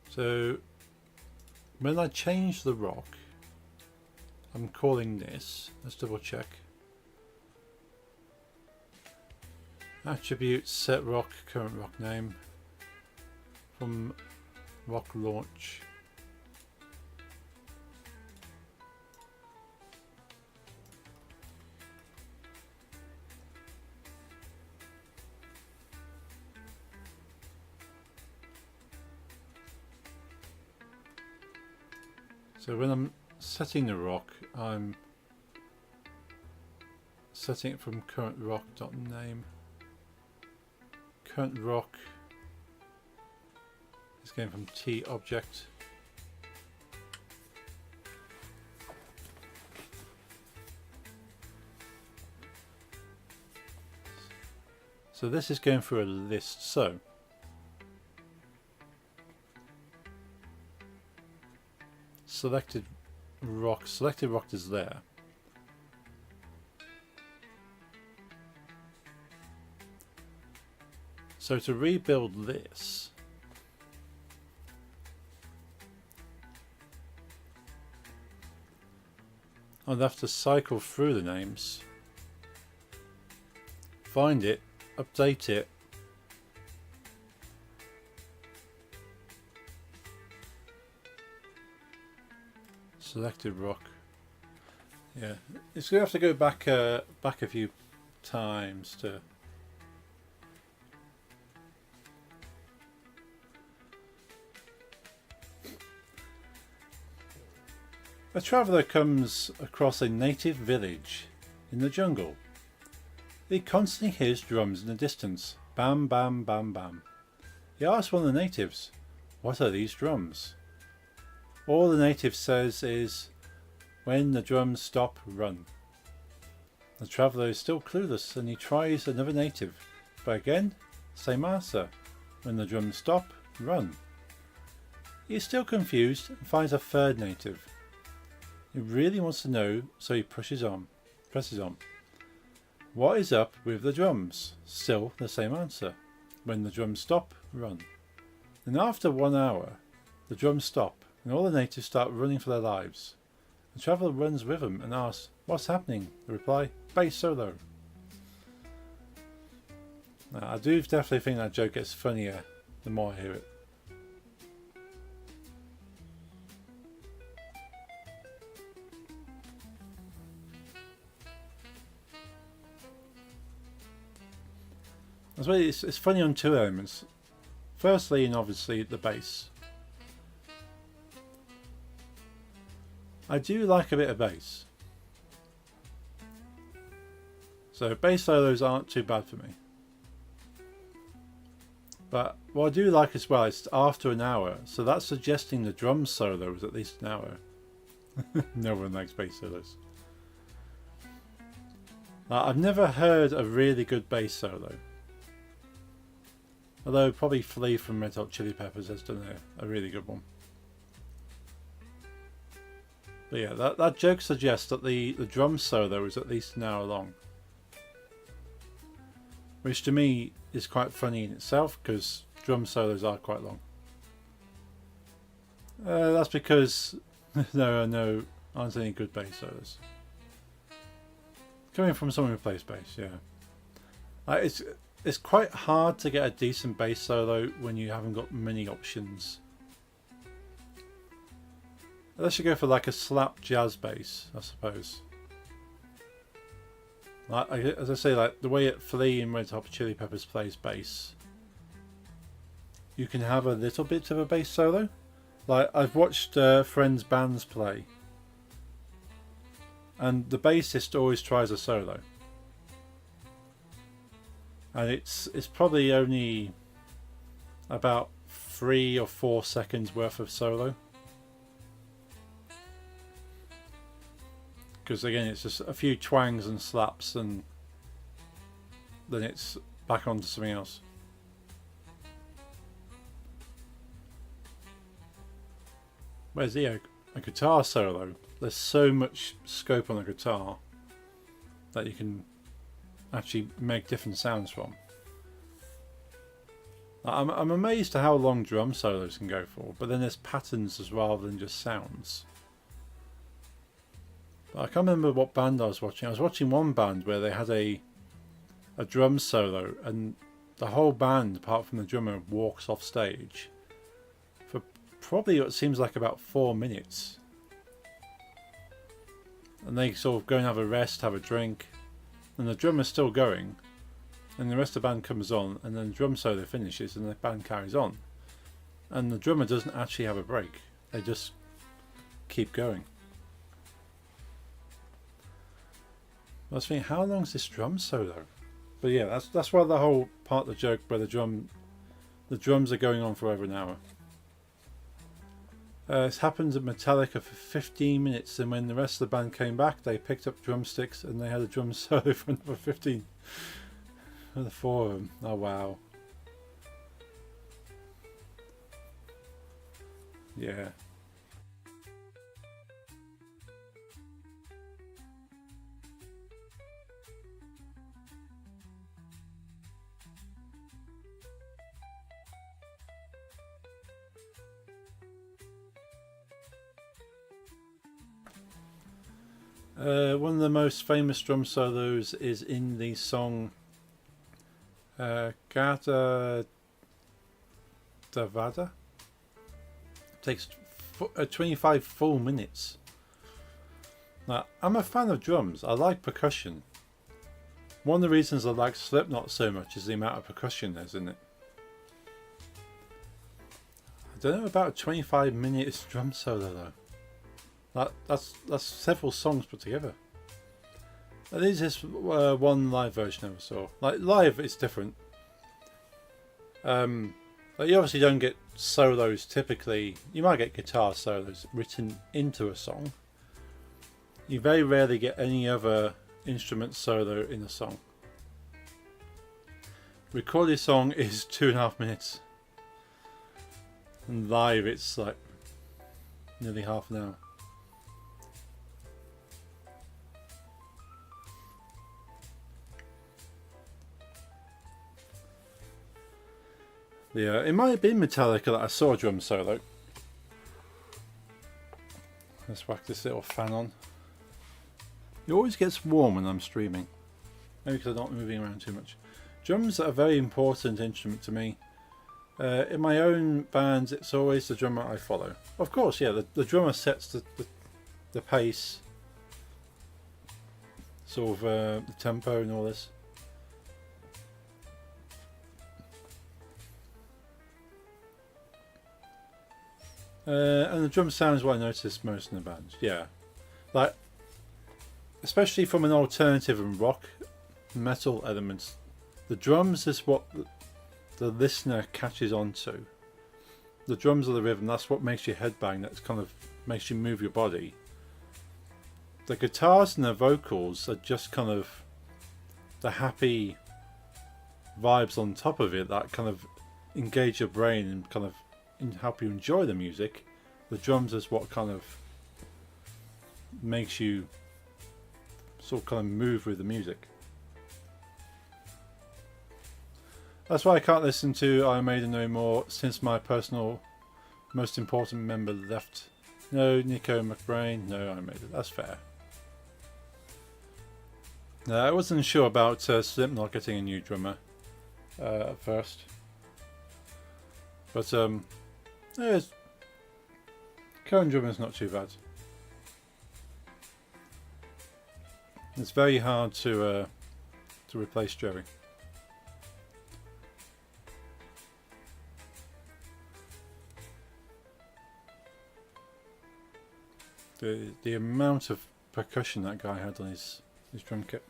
so when I change the rock, I'm calling this, let's double check, attribute set rock, current rock name, from rock launch. So when I'm setting the rock, I'm setting it from current rock.name. Current rock is going from T object. So this is going through a list. So selected rock is there. So to rebuild this, I'd have to cycle through the names, find it, update it, selected rock. Yeah, it's gonna have to go back a few times to. A traveller comes across a native village in the jungle. He constantly hears drums in the distance. Bam, bam, bam, bam. He asks one of the natives, "What are these drums?" All the native says is, "When the drums stop, run." The traveller is still clueless and he tries another native, but again, same answer. When the drums stop, run. He is still confused and finds a third native. He really wants to know, so he presses on. What is up with the drums? Still the same answer. When the drums stop, run. And after 1 hour, the drums stop and all the natives start running for their lives. The traveller runs with them and asks, "What's happening?" The reply, "Bass solo." Now, I do definitely think that joke gets funnier the more I hear it. As well, it's funny on two elements. Firstly, and obviously, the bass. I do like a bit of bass. So bass solos aren't too bad for me. But what I do like as well is after an hour. So that's suggesting the drum solo was at least an hour. No one likes bass solos. I've never heard a really good bass solo. Although probably Flea from Red Hot Chili Peppers has done a really good one. But yeah, that joke suggests that the drum solo is at least an hour long. Which to me is quite funny in itself, because drum solos are quite long. That's because there aren't any good bass solos. Coming from someone who plays bass, yeah. It's quite hard to get a decent bass solo when you haven't got many options. Unless you go for like a slap jazz bass, I suppose. Like, as I say, like the way that Flea in Red Hot Chili Peppers plays bass, you can have a little bit of a bass solo. Like I've watched friends' bands play, and the bassist always tries a solo, and it's probably only about 3 or 4 seconds worth of solo. Because again, it's just a few twangs and slaps, and then it's back onto something else. Whereas a guitar solo, there's so much scope on a guitar that you can actually make different sounds from. I'm amazed at how long drum solos can go for, but then there's patterns as well rather than just sounds. I can't remember what band I was watching. I was watching one band where they had a drum solo, and the whole band, apart from the drummer, walks off stage for probably what seems like about 4 minutes. And they sort of go and have a rest, have a drink, and the drummer's still going, and the rest of the band comes on, and then the drum solo finishes and the band carries on. And the drummer doesn't actually have a break. They just keep going. I was thinking, how long is this drum solo? But yeah, that's why the whole part of the joke where the drums are going on for over an hour. This happened at Metallica for 15 minutes, and when the rest of the band came back, they picked up drumsticks and they had a drum solo for another 15. For the 4 of them. Oh wow. Yeah. One of the most famous drum solos is in the song Gata Davada. It takes 25 full minutes. Now, I'm a fan of drums. I like percussion. One of the reasons I like Slipknot so much is the amount of percussion there's in it. I don't know about a 25-minute drum solo though. That's several songs put together. At least this one live version I ever saw. Like live, it's different. But you obviously don't get solos typically. You might get guitar solos written into a song. You very rarely get any other instrument solo in a song. Recorded song is 2.5 minutes, and live it's like nearly half an hour. Yeah, it might have been Metallica that I saw a drum solo. Let's whack this little fan on. It always gets warm when I'm streaming. Maybe because I'm not moving around too much. Drums are a very important instrument to me. In my own bands, it's always the drummer I follow. Of course, yeah, the drummer sets the pace, sort of the tempo and all this. And the drum sound is what I notice most in the band. Yeah, like especially from an alternative and rock metal elements, the drums is what the listener catches on to. The drums are the rhythm. That's what makes you headbang. That's kind of makes you move your body. The guitars and the vocals are just kind of the happy vibes on top of it that kind of engage your brain and kind of help you enjoy the music. The drums is what kind of makes you sort of kind of move with the music. That's why I can't listen to Iron Maiden no more, since my personal most important member left. No Nico McBrain, no Iron Maiden. That's fair. I wasn't sure about Slipknot getting a new drummer at first. But yeah, current drummer's not too bad. It's very hard to replace Joey. The amount of percussion that guy had on his drum kit.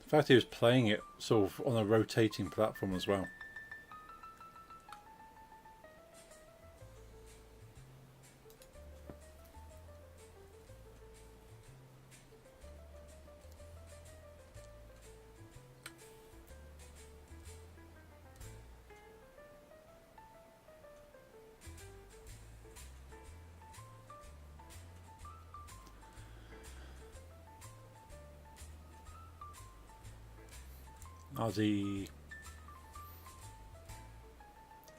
The fact he was playing it sort of on a rotating platform as well.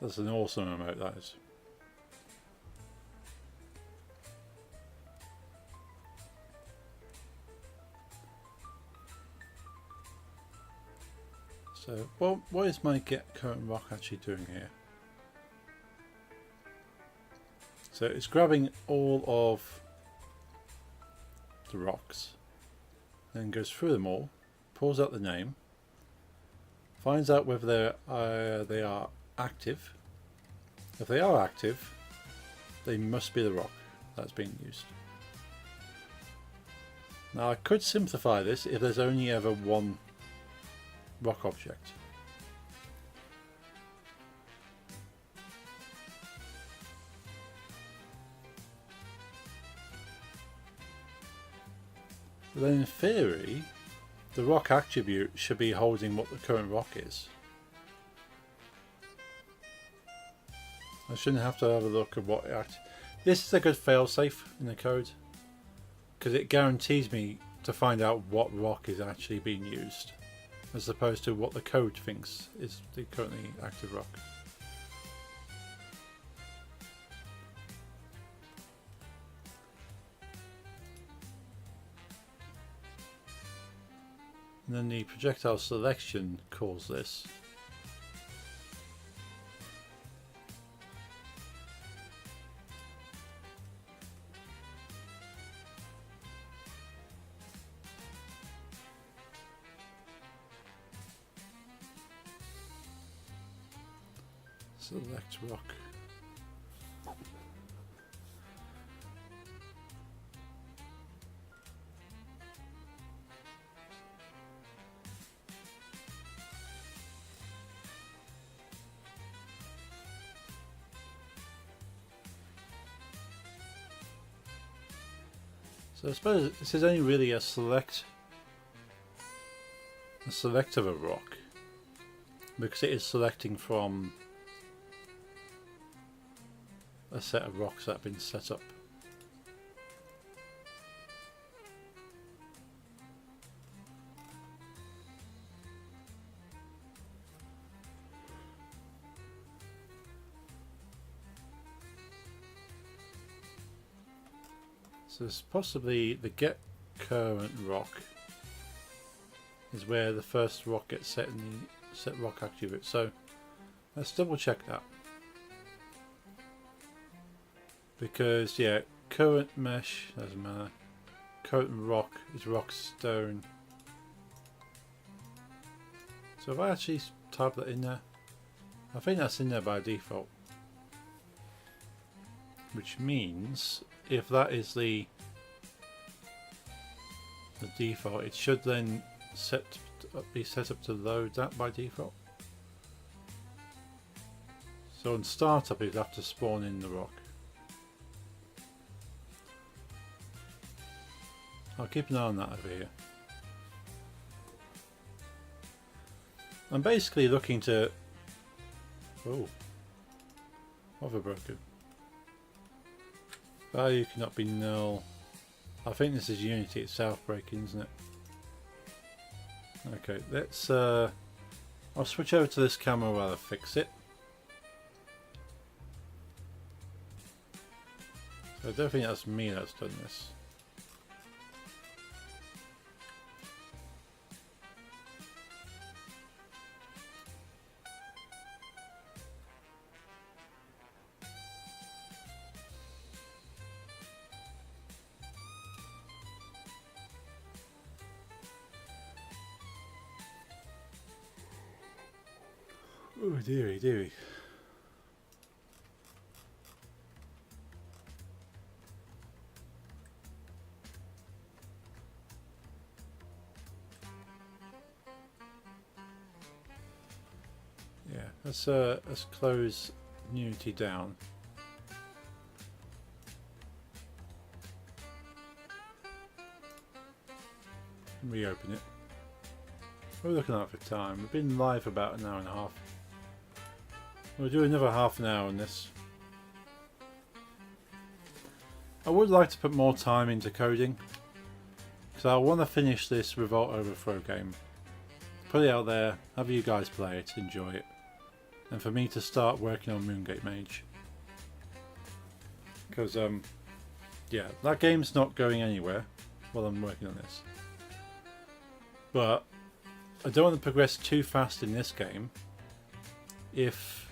That's an awesome remote, that is. So, what is my get current rock actually doing here? So it's grabbing all of the rocks, then goes through them all, pulls out the name, finds out whether they are active. If they are active, they must be the rock that's being used. Now I could simplify this if there's only ever one rock object. But then in theory, the rock attribute should be holding what the current rock is. I shouldn't have to have a look at what it This is a good failsafe in the code, because it guarantees me to find out what rock is actually being used, as opposed to what the code thinks is the currently active rock. And then the projectile selection calls this. Select rock. So I suppose this is only really a select of a rock, because it is selecting from a set of rocks that have been set up. So it's possibly the get current rock is where the first rock gets set in the set rock attribute. So let's double check that. Because yeah, current mesh doesn't matter. Current rock is rock stone. So if I actually type that in there, I think that's in there by default. Which means if that is the default, it should then be set up to load that by default. So on startup, you'd have to spawn in the rock. I'll keep an eye on that over here. I'm basically looking to... Oh, what have I broken? Value cannot be null. I think this is Unity itself breaking, isn't it? Okay, let's I'll switch over to this camera while I fix it. So I don't think that's me that's done this. Oh dearie, dearie. Yeah, let's close Unity down. Reopen it. What are we looking at for time? We've been live about an hour and a half. We'll do another half an hour on this. I would like to put more time into coding, because I want to finish this Revolt Overthrow game. Put it out there, have you guys play it, enjoy it. And for me to start working on Moongate Mage. Because, yeah, that game's not going anywhere while I'm working on this. But I don't want to progress too fast in this game if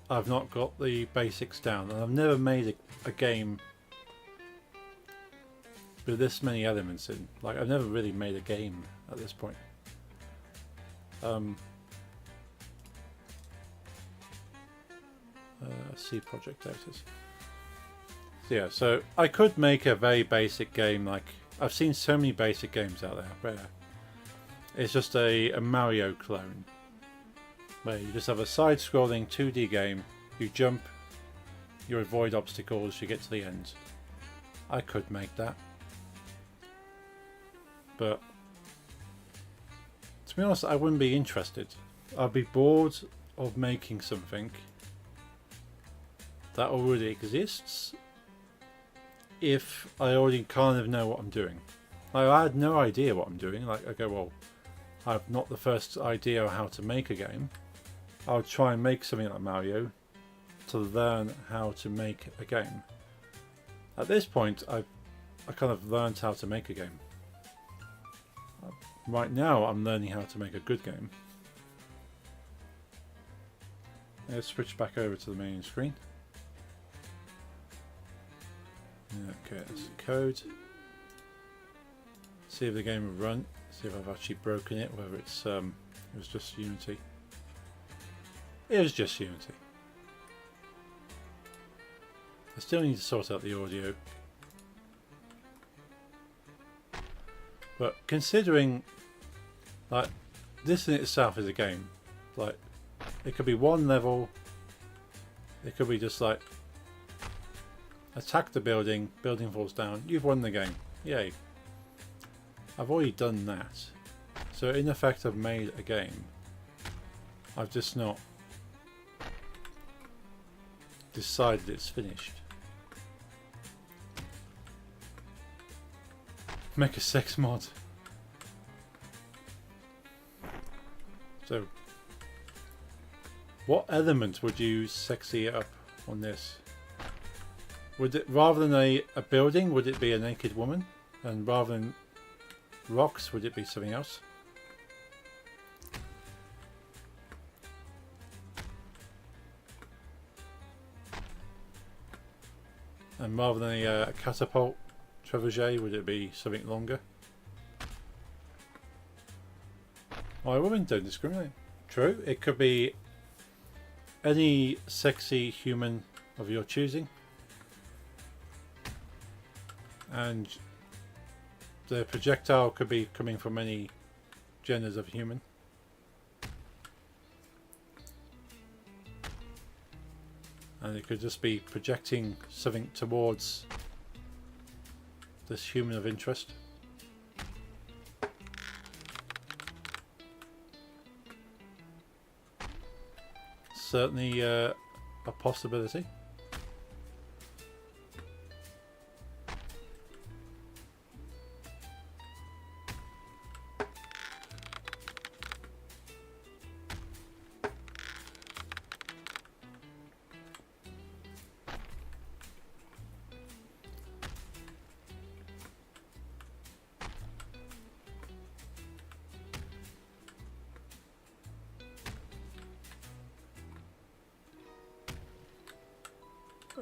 I've not got the basics down. And I've never made a game with this many elements in. Like, I've never really made a game at this point. C project status. So yeah, so I could make a very basic game. Like, I've seen so many basic games out there where it's just a Mario clone, where you just have a side-scrolling 2D game. You jump, you avoid obstacles, you get to the end. I could make that, but to be honest, I wouldn't be interested. I'd be bored of making something that already exists if I already kind of know what I'm doing. Like, I had no idea what I'm doing. Like, I go, well, I've not the first idea of how to make a game. I'll try and make something like Mario to learn how to make a game. At this point, I kind of learned how to make a game. Right now, I'm learning how to make a good game. Let's switch back over to the main screen. Okay, that's the code. See if the game will run. See if I've actually broken it. Whether it's it was just Unity. It was just Unity. I still need to sort out the audio. But considering, like, this in itself is a game. Like, it could be one level. It could be just like, attack the building, building falls down, you've won the game. Yay. I've already done that. So in effect I've made a game. I've just not decided it's finished. Make a sex mod. So what element would you sexy it up on this? Would it, rather than a building, would it be a naked woman? And rather than rocks, would it be something else? And rather than a catapult trebuchet, would it be something longer? Why, women don't discriminate. True, it could be any sexy human of your choosing. And the projectile could be coming from any genders of human. And it could just be projecting something towards this human of interest. Certainly a possibility.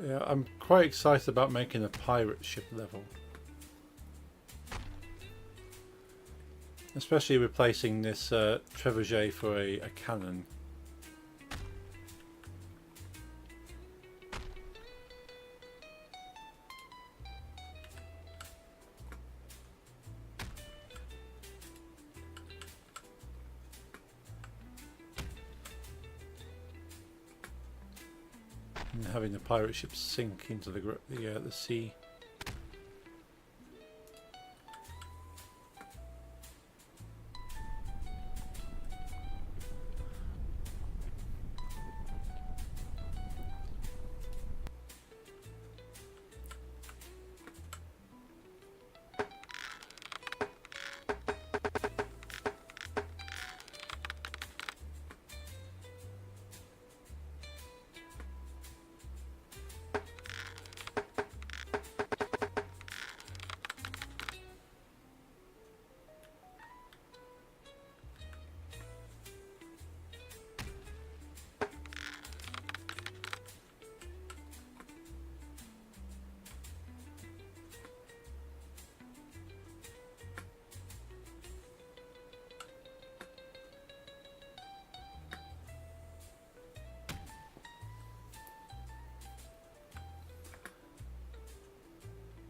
Yeah, I'm quite excited about making a pirate ship level. Especially replacing this trebuchet for a cannon. And having the pirate ship sink into the sea.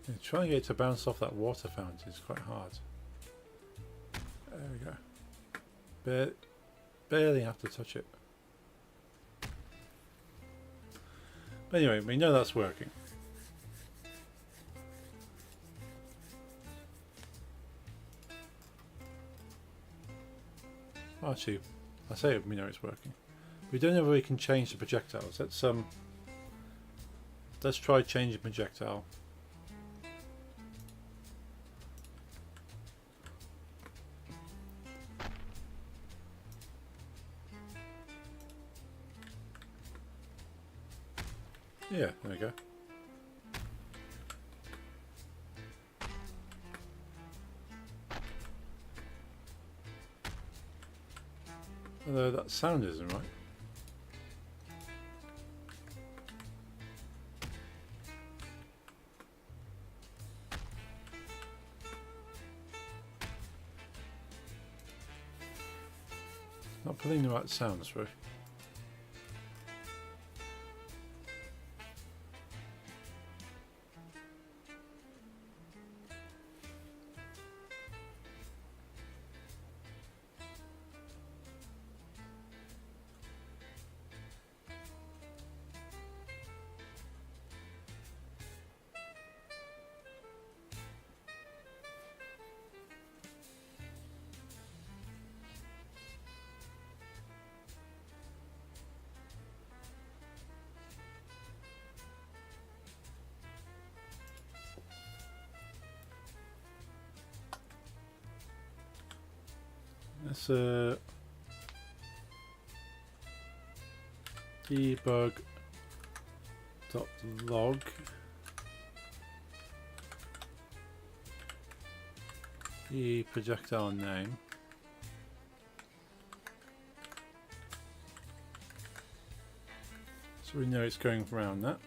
Yeah, trying to get it to bounce off that water fountain is quite hard. There we go. Barely have to touch it. But anyway, we know that's working. Actually, I say we know it's working. We don't know if we can change the projectiles. Let's try changing projectile. Yeah, there we go. Although that sound isn't right. Not putting the right sounds through. Let's debug.log the projectile name. So we know it's going around that.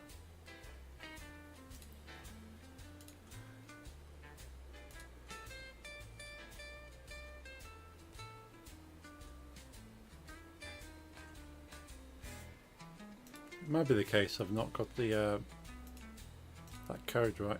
It might be the case I've not got the that code right.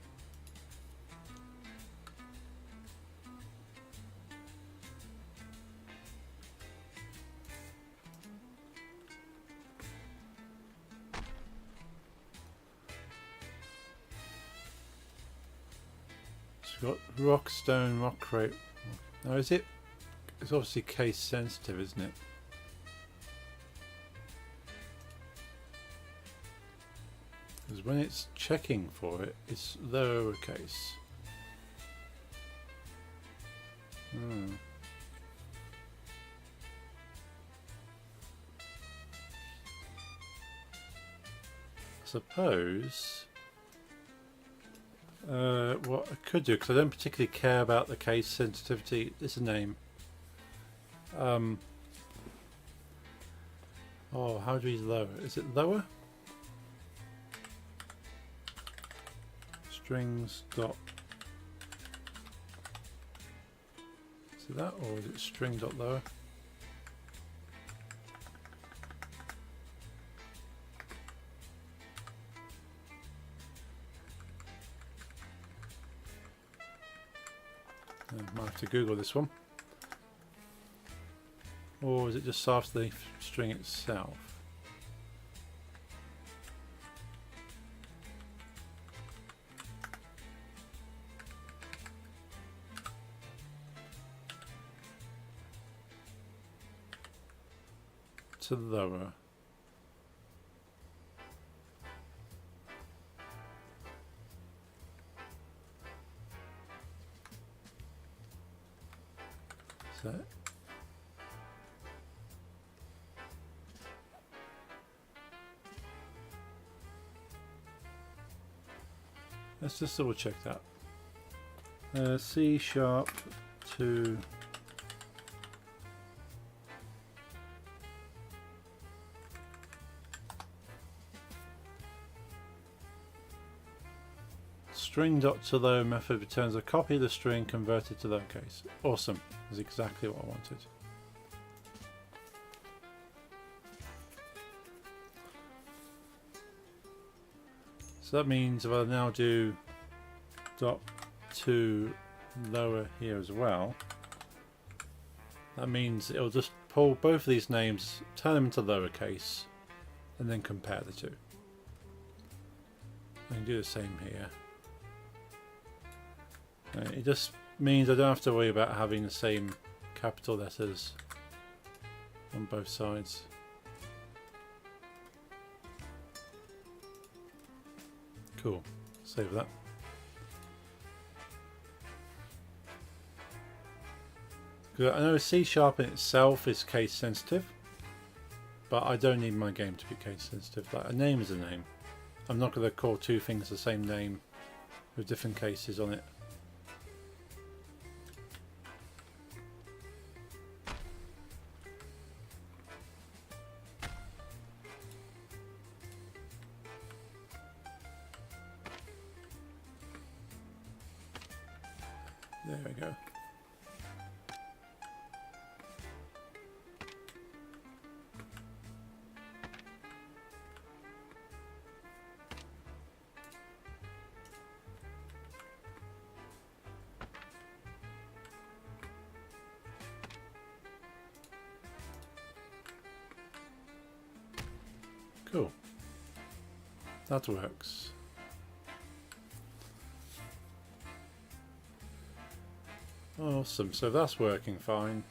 So we've got rock, stone, rock crate. Now is it? It's obviously case sensitive, isn't it? Because when it's checking for it, it's lowercase. Suppose what I could do, because I don't particularly care about the case sensitivity. It's a name. Oh, how do we lower? Is it lower? strings dot. Is it that, or is it string dot lower? I might have to Google this one. Or is it just after the string itself? To lower. Is that? Let's just double check that. C# to string.toLower method returns a copy of the string converted to lowercase. Awesome. That's exactly what I wanted. So that means if I now do dot to lower here as well, that means it'll just pull both of these names, turn them into lowercase, and then compare the two. I can do the same here. It just means I don't have to worry about having the same capital letters on both sides. Cool. Save that. I know C# in itself is case sensitive, but I don't need my game to be case sensitive. Like, a name is a name. I'm not going to call two things the same name with different cases on it. There we go. Cool. That works. Awesome, so that's working fine.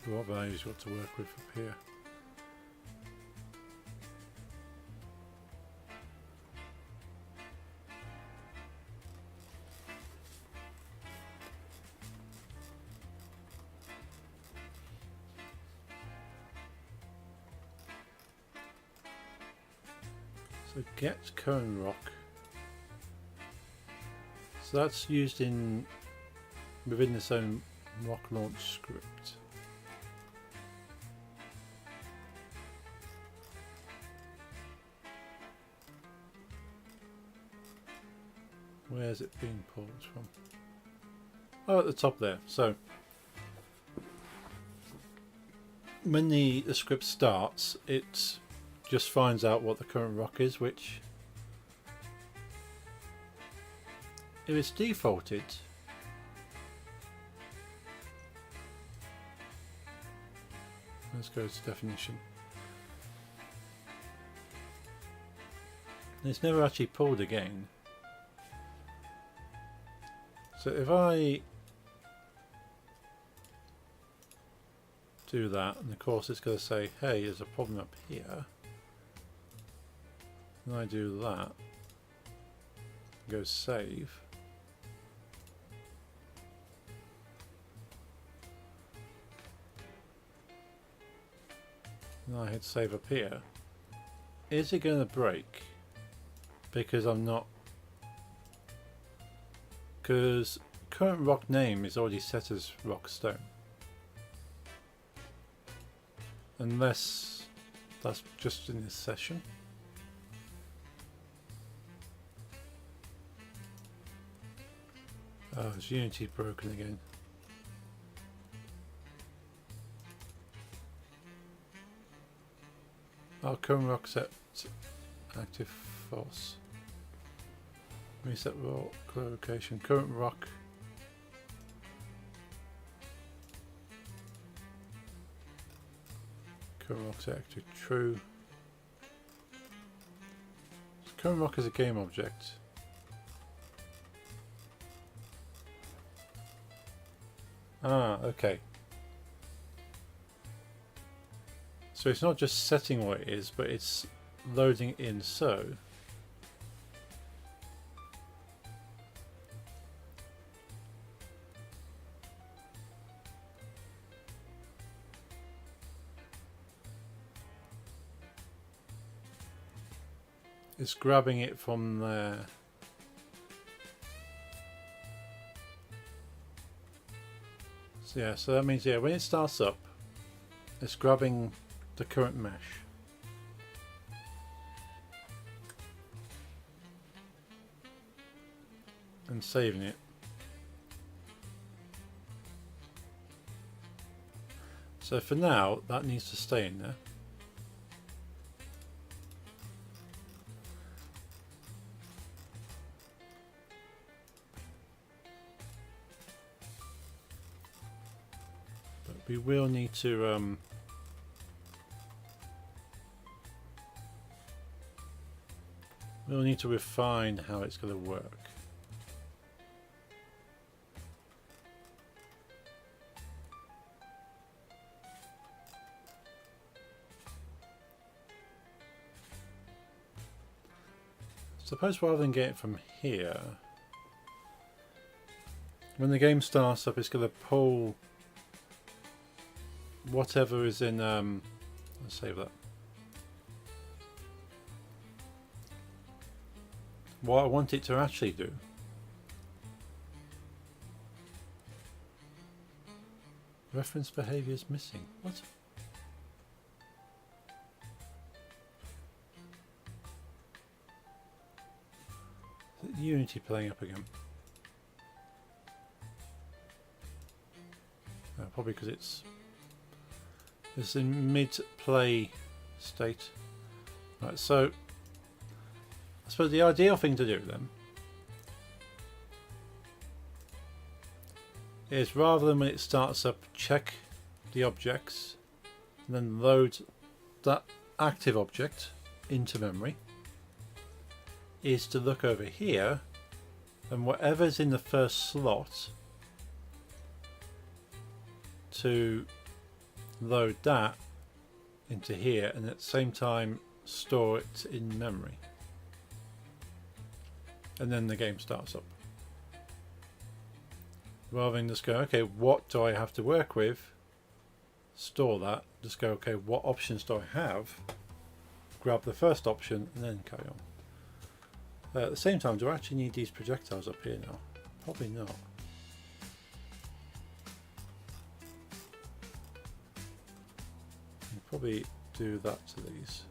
What values got to work with up here? So get current rock. So that's used within its own rock launch script. Where's it being pulled from? Oh, at the top there. So when the script starts, it just finds out what the current rock is, which, if it's defaulted, let's go to definition. It's never actually pulled again. So if I do that, and of course it's going to say, hey, there's a problem up here. And I do that, go save. And I hit save up here. Is it going to break? because I'm not, because current rock name is already set as rock stone, unless that's just in this session. Oh, is Unity broken again? Oh, current rock set active false. Reset rock location. Current rock. Current rock set active true. Current rock is a game object. Ah, okay. So it's not just setting what it is, but it's loading in so. It's grabbing it from there. So yeah, so that means, yeah, when it starts up, it's grabbing the current mesh. And saving it. So for now, that needs to stay in there. But we will need to we'll need to refine how it's going to work. Suppose rather than get it from here, when the game starts up, it's going to pull whatever is in. Let's save that. What I want it to actually do reference behavior is missing. What? Is it Unity playing up again? No, probably because it's in mid-play state. Right, so I suppose the ideal thing to do then is, rather than when it starts up, check the objects and then load that active object into memory, is to look over here and whatever's in the first slot, to load that into here and at the same time store it in memory, and then the game starts up. Rather than just go, okay, what do I have to work with, store that, just go, okay, what options do I have, grab the first option and then carry on. At the same time, do I actually need these projectiles up here now? Probably not. I'll probably do that to these.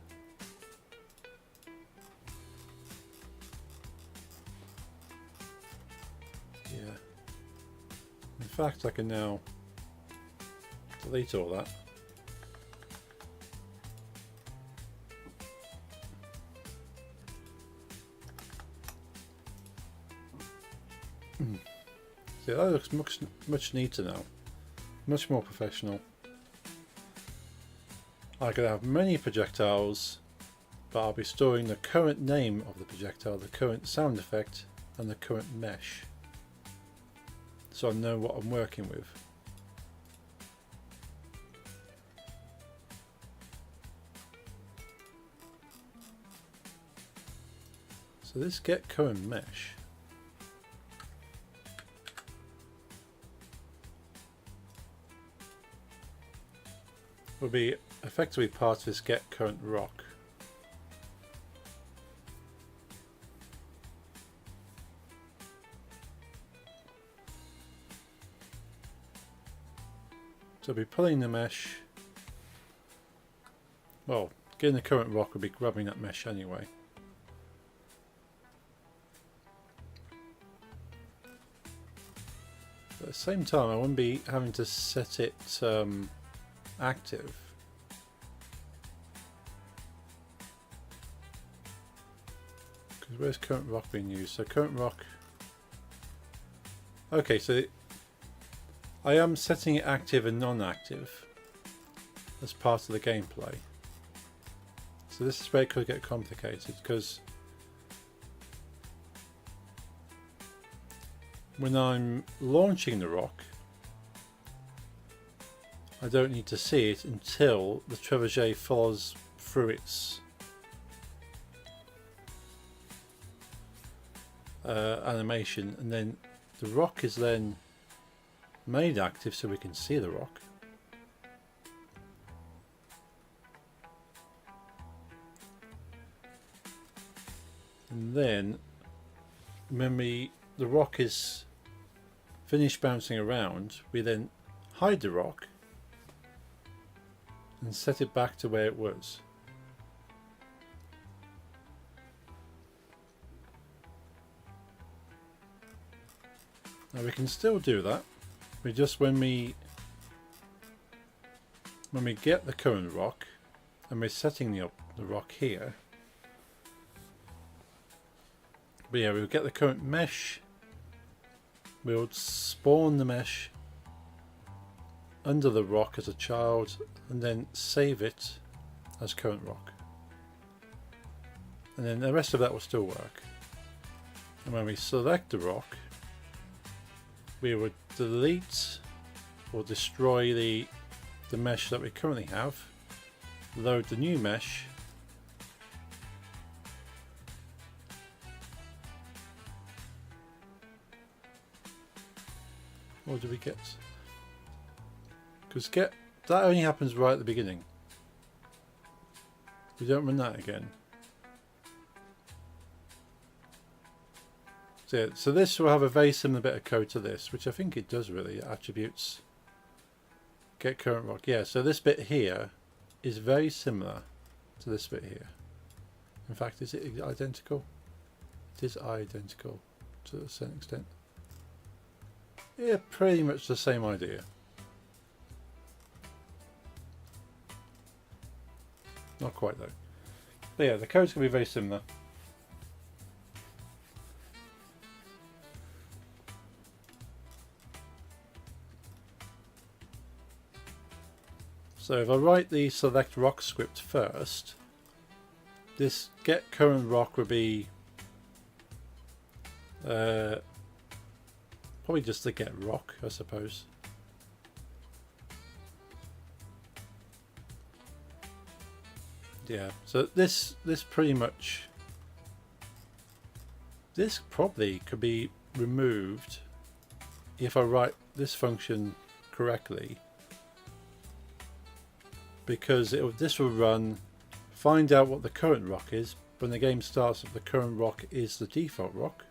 Yeah. In fact, I can now delete all that. See, that looks much neater now, much more professional. I could have many projectiles, but I'll be storing the current name of the projectile, the current sound effect, and the current mesh, so I know what I'm working with. So this get current mesh will be effectively part of this get current rock. So we'll be pulling the mesh. Well, getting the current rock will be grabbing that mesh anyway. But at the same time, I wouldn't be having to set it active. Because where's current rock being used? So current rock. Okay, so I am setting it active and non-active as part of the gameplay. So this is where it could get complicated, because when I'm launching the rock, I don't need to see it until the trebuchet follows through its animation, and then the rock is then made active so we can see the rock. And then when the rock is finished bouncing around, we then hide the rock and set it back to where it was. Now we can still do that. We just when we get the current rock and we're setting the rock here. But yeah, we'll get the current mesh. We'll spawn the mesh under the rock as a child and then save it as current rock. And then the rest of that will still work. And when we select the rock, we would delete or destroy the mesh that we currently have, load the new mesh, or do we get? Because that only happens right at the beginning. We don't run that again. So this will have a very similar bit of code to this, which I think it does really. It attributes get current rock. Yeah, so this bit here is very similar to this bit here. In fact, is it identical? It is identical to a certain extent. Yeah, pretty much the same idea. Not quite though. But yeah, the code's going to be very similar. So if I write the select rock script first, this get current rock would be probably just the get rock, I suppose. Yeah, so this pretty much, this probably could be removed if I write this function correctly, because this will run, find out what the current rock is. When the game starts, if the current rock is the default rock,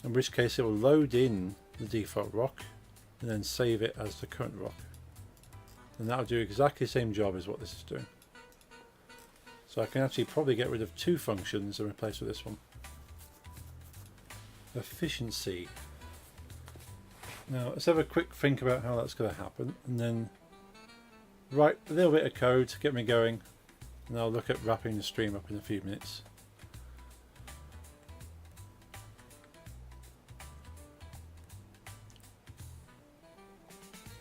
in which case it will load in the default rock and then save it as the current rock, and that will do exactly the same job as what this is doing. So I can actually probably get rid of two functions and replace with this one. Efficiency. Now let's have a quick think about how that's going to happen, and then write a little bit of code to get me going, and I'll look at wrapping the stream up in a few minutes.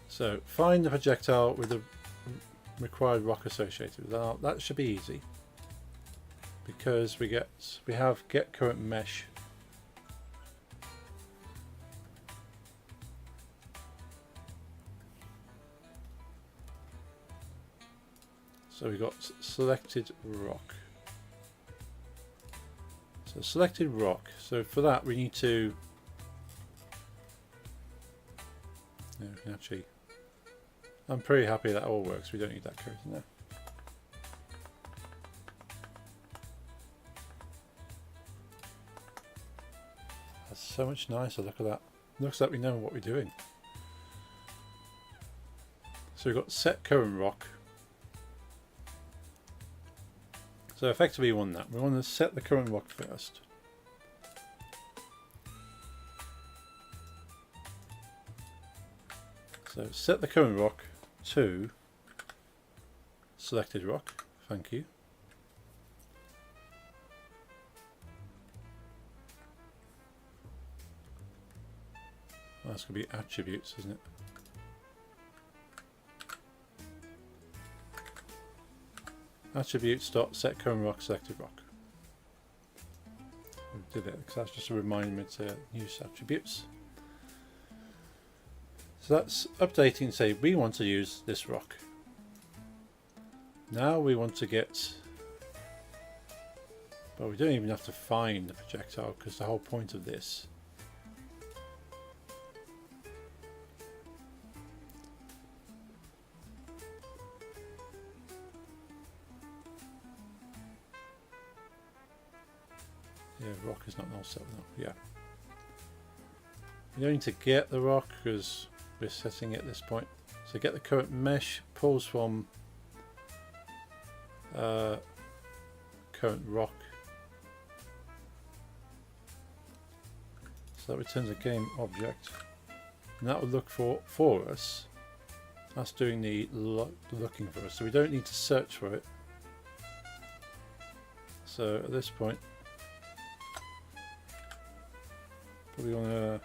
So find the projectile with the required rock associated with that. That should be easy, because we have get current mesh. So we got selected rock. So selected rock. So for that we need to actually, I'm pretty happy that all works. We don't need that code in there. That's so much nicer. Look at that. Looks like we know what we're doing. So we've got set current rock. So effectively we want that. We want to set the current rock first. So set the current rock to selected rock. Thank you. That's going to be attributes, isn't it? Attributes dot set current rock selected rock. We did it because that's just a reminder to use attributes. So that's updating. Say we want to use this rock. Now we want to get. But we don't even have to find the projectile because the whole point of this. Yeah, rock is not null set now. Yeah. You don't need to get the rock because we're setting it at this point. So get the current mesh, pulls from current rock. So that returns a game object. And that will look for us. That's doing the looking for us. So we don't need to search for it. So at this point, probably want to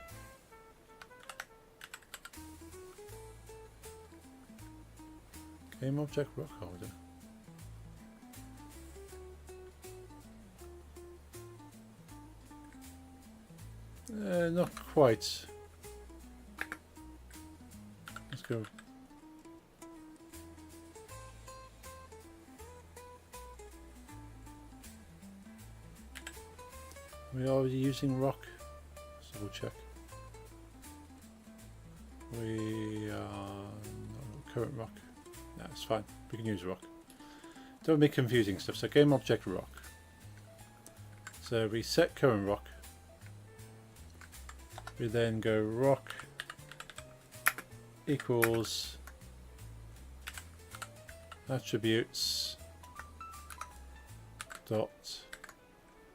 game object rock holder. Not quite. Let's go. Are we already using rock? Let's double check. We are current rock. No, it's fine. We can use rock. Don't make confusing stuff. So game object rock. So we set current rock. We then go rock equals attributes dot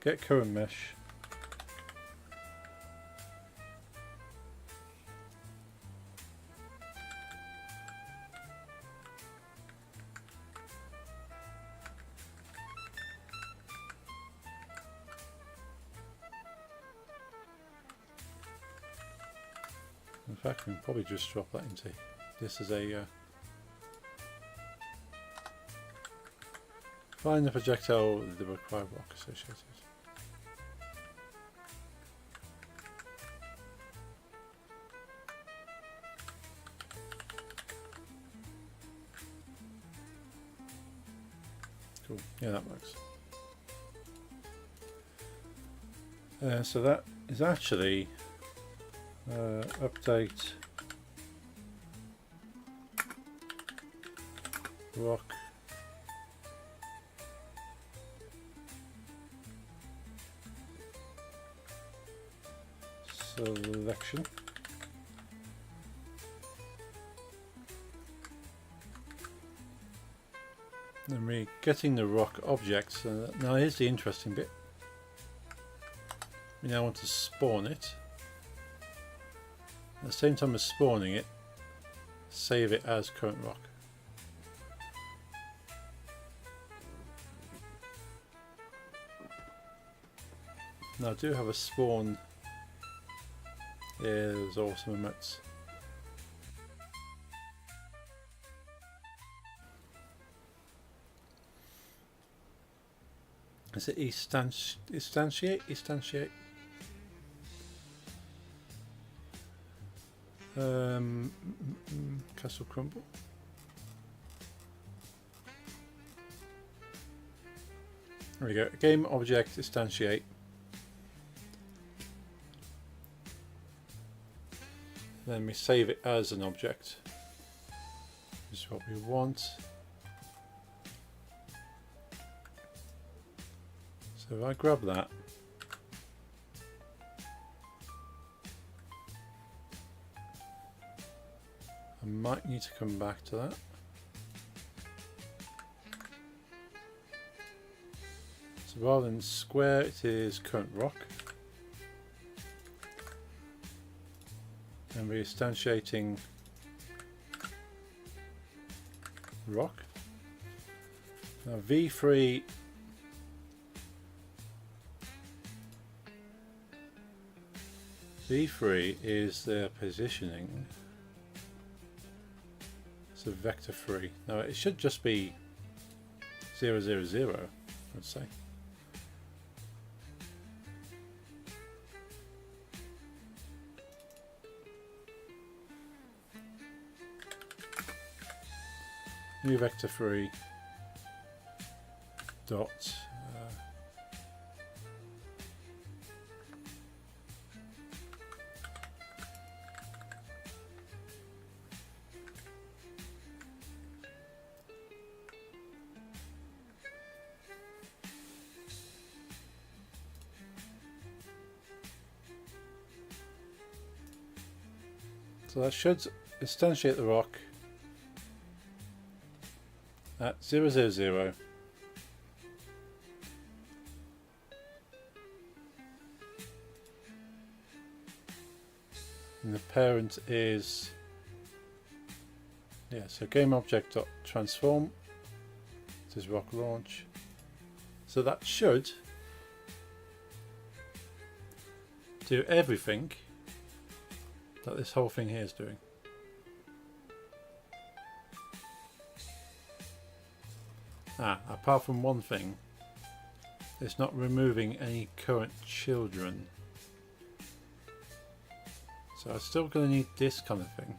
get current mesh In fact, we can probably just drop that into this as a find the projectile with the required rock associated. Cool. Yeah, that works. So that is actually update rock selection. Then we're getting the rock objects. Now here's the interesting bit. We now want to spawn it. At the same time as spawning it, save it as current rock. Now I do have a spawn. Yeah, there's awesome emits. Is it instantiate? Instantiate? Castle crumble. There we go. Game object instantiate. Then we save it as an object. This is what we want. So if I grab that, might need to come back to that. So rather than square, it is current rock. And we're instantiating rock. Now V3 is their positioning. So vector 3. Now it should just be 0, 0, 0, I'd say. New vector 3 dot so that should instantiate the rock at 0, 0, 0. And the parent is, yeah, so GameObject.transform. This is rock launch. So that should do everything that this whole thing here is doing. Apart from one thing, it's not removing any current children. So I'm still going to need this kind of thing.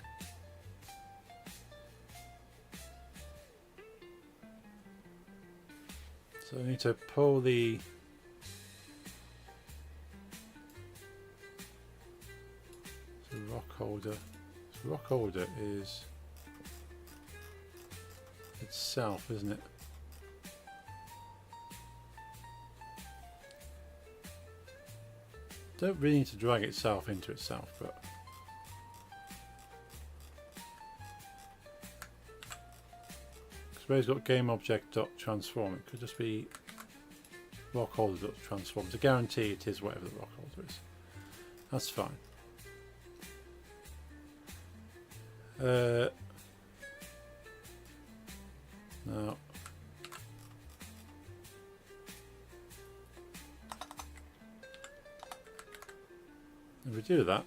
So I need to pull the rock holder. So rock holder is itself, isn't it? Don't really need to drag itself into itself, but where it's got GameObject.transform, it could just be rockholder.transform. To guarantee it is whatever the rock holder is. That's fine. Now if we do that,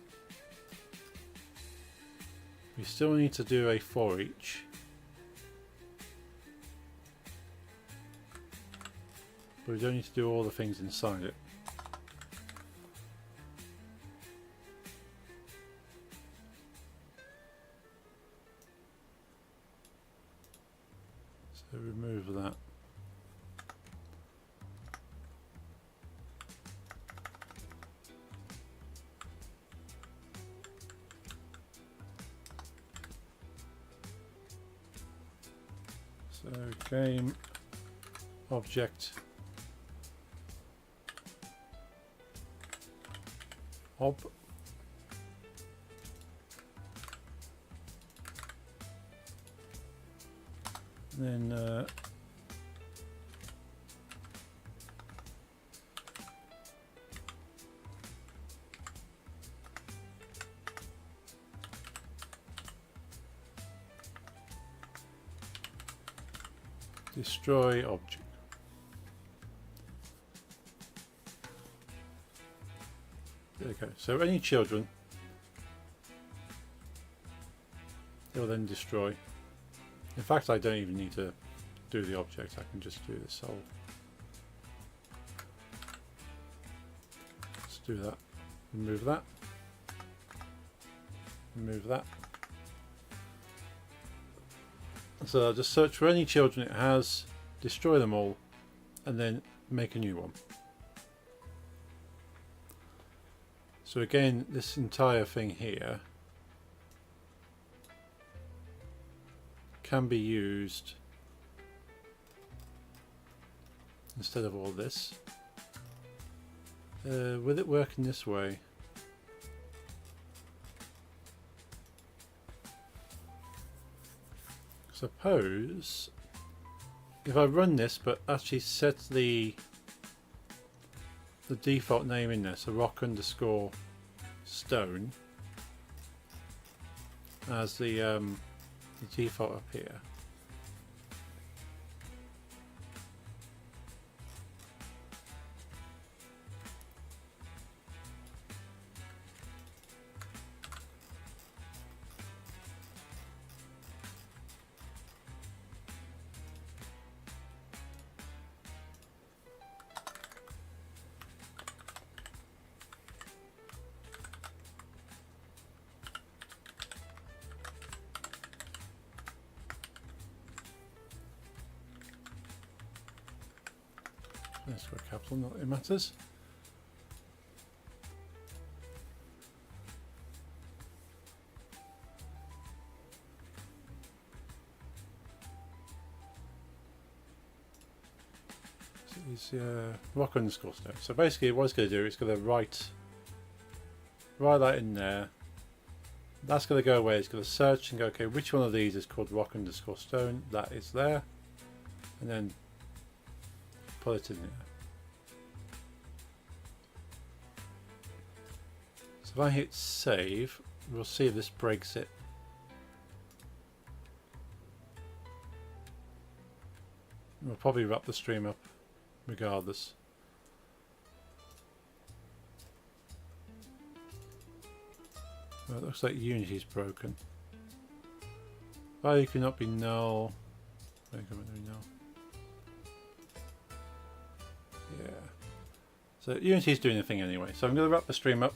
we still need to do a for each. But we don't need to do all the things inside it. So remove that. So game object ob and then destroy object. There we go. So any children, it will then destroy. In fact, I don't even need to do the object. I can just do this whole. Let's do that. Remove that. Remove that. So I'll just search for any children it has, destroy them all, and then make a new one. So again, this entire thing here can be used instead of all this. Will it work in this way? suppose if I run this but actually set the default name in there, so rock_stone as the default up here. Let's go capital, not that it matters. So it's rock_stone. So basically what it's going to do is going to write that in there. That's going to go away. It's going to search and go, okay, which one of these is called rock_stone? That is there. And then put it in there. So if I hit save, we'll see if this breaks it. We'll probably wrap the stream up regardless. Well, it looks like Unity's broken. Value cannot be null. Value cannot be null. Yeah. So Unity's doing the thing anyway. So I'm going to wrap the stream up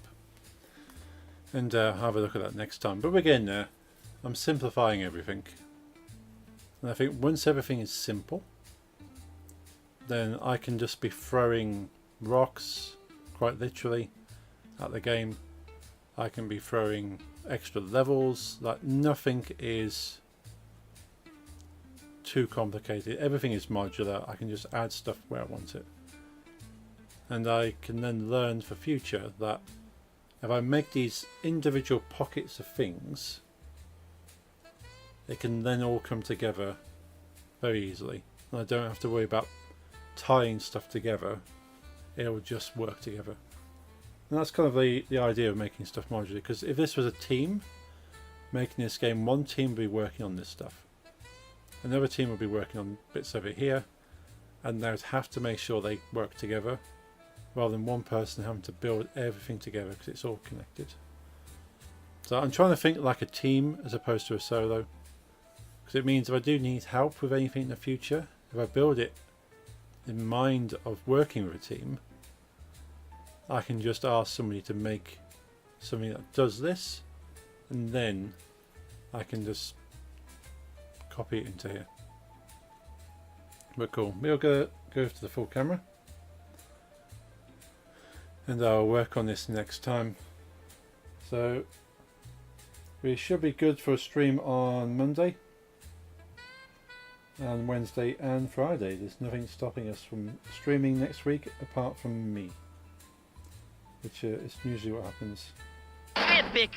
and have a look at that next time. But we're getting there. I'm simplifying everything. And I think once everything is simple, then I can just be throwing rocks, quite literally, at the game. I can be throwing extra levels. Like nothing is too complicated. Everything is modular. I can just add stuff where I want it. And I can then learn for future that if I make these individual pockets of things, they can then all come together very easily. And I don't have to worry about tying stuff together. It'll just work together. And that's kind of the idea of making stuff modular, because if this was a team making this game, one team would be working on this stuff. Another team would be working on bits over here, and they would have to make sure they work together, rather than one person having to build everything together because it's all connected. So I'm trying to think like a team as opposed to a solo, because it means if I do need help with anything in the future, if I build it in mind of working with a team, I can just ask somebody to make something that does this, and then I can just copy it into here. But cool, we'll go to the full camera and I'll work on this next time. So we should be good for a stream on Monday and Wednesday and Friday. There's nothing stopping us from streaming next week apart from me, which is usually what happens. Epic!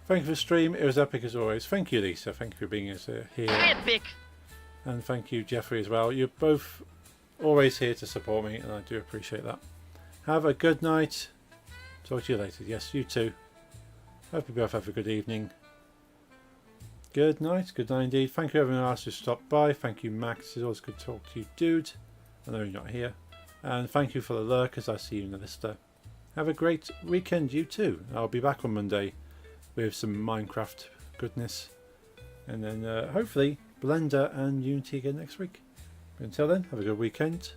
Thank you for the stream. It was epic as always. Thank you, Lisa. Thank you for being here. Epic! And thank you, Jeffrey, as well. You're both always here to support me, and I do appreciate that. Have a good night. Talk to you later. Yes, you too. Hope you both have a good evening. Good night. Good night indeed. Thank you everyone else who stopped by. Thank you, Max. It's always good to talk to you, dude. I know you're not here. And thank you for the lurkers. I see you in the lister. Have a great weekend, you too. I'll be back on Monday with some Minecraft goodness. And then hopefully Blender and Unity again next week. But until then, have a good weekend.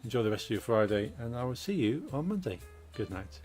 Enjoy the rest of your Friday. And I will see you on Monday. Good night.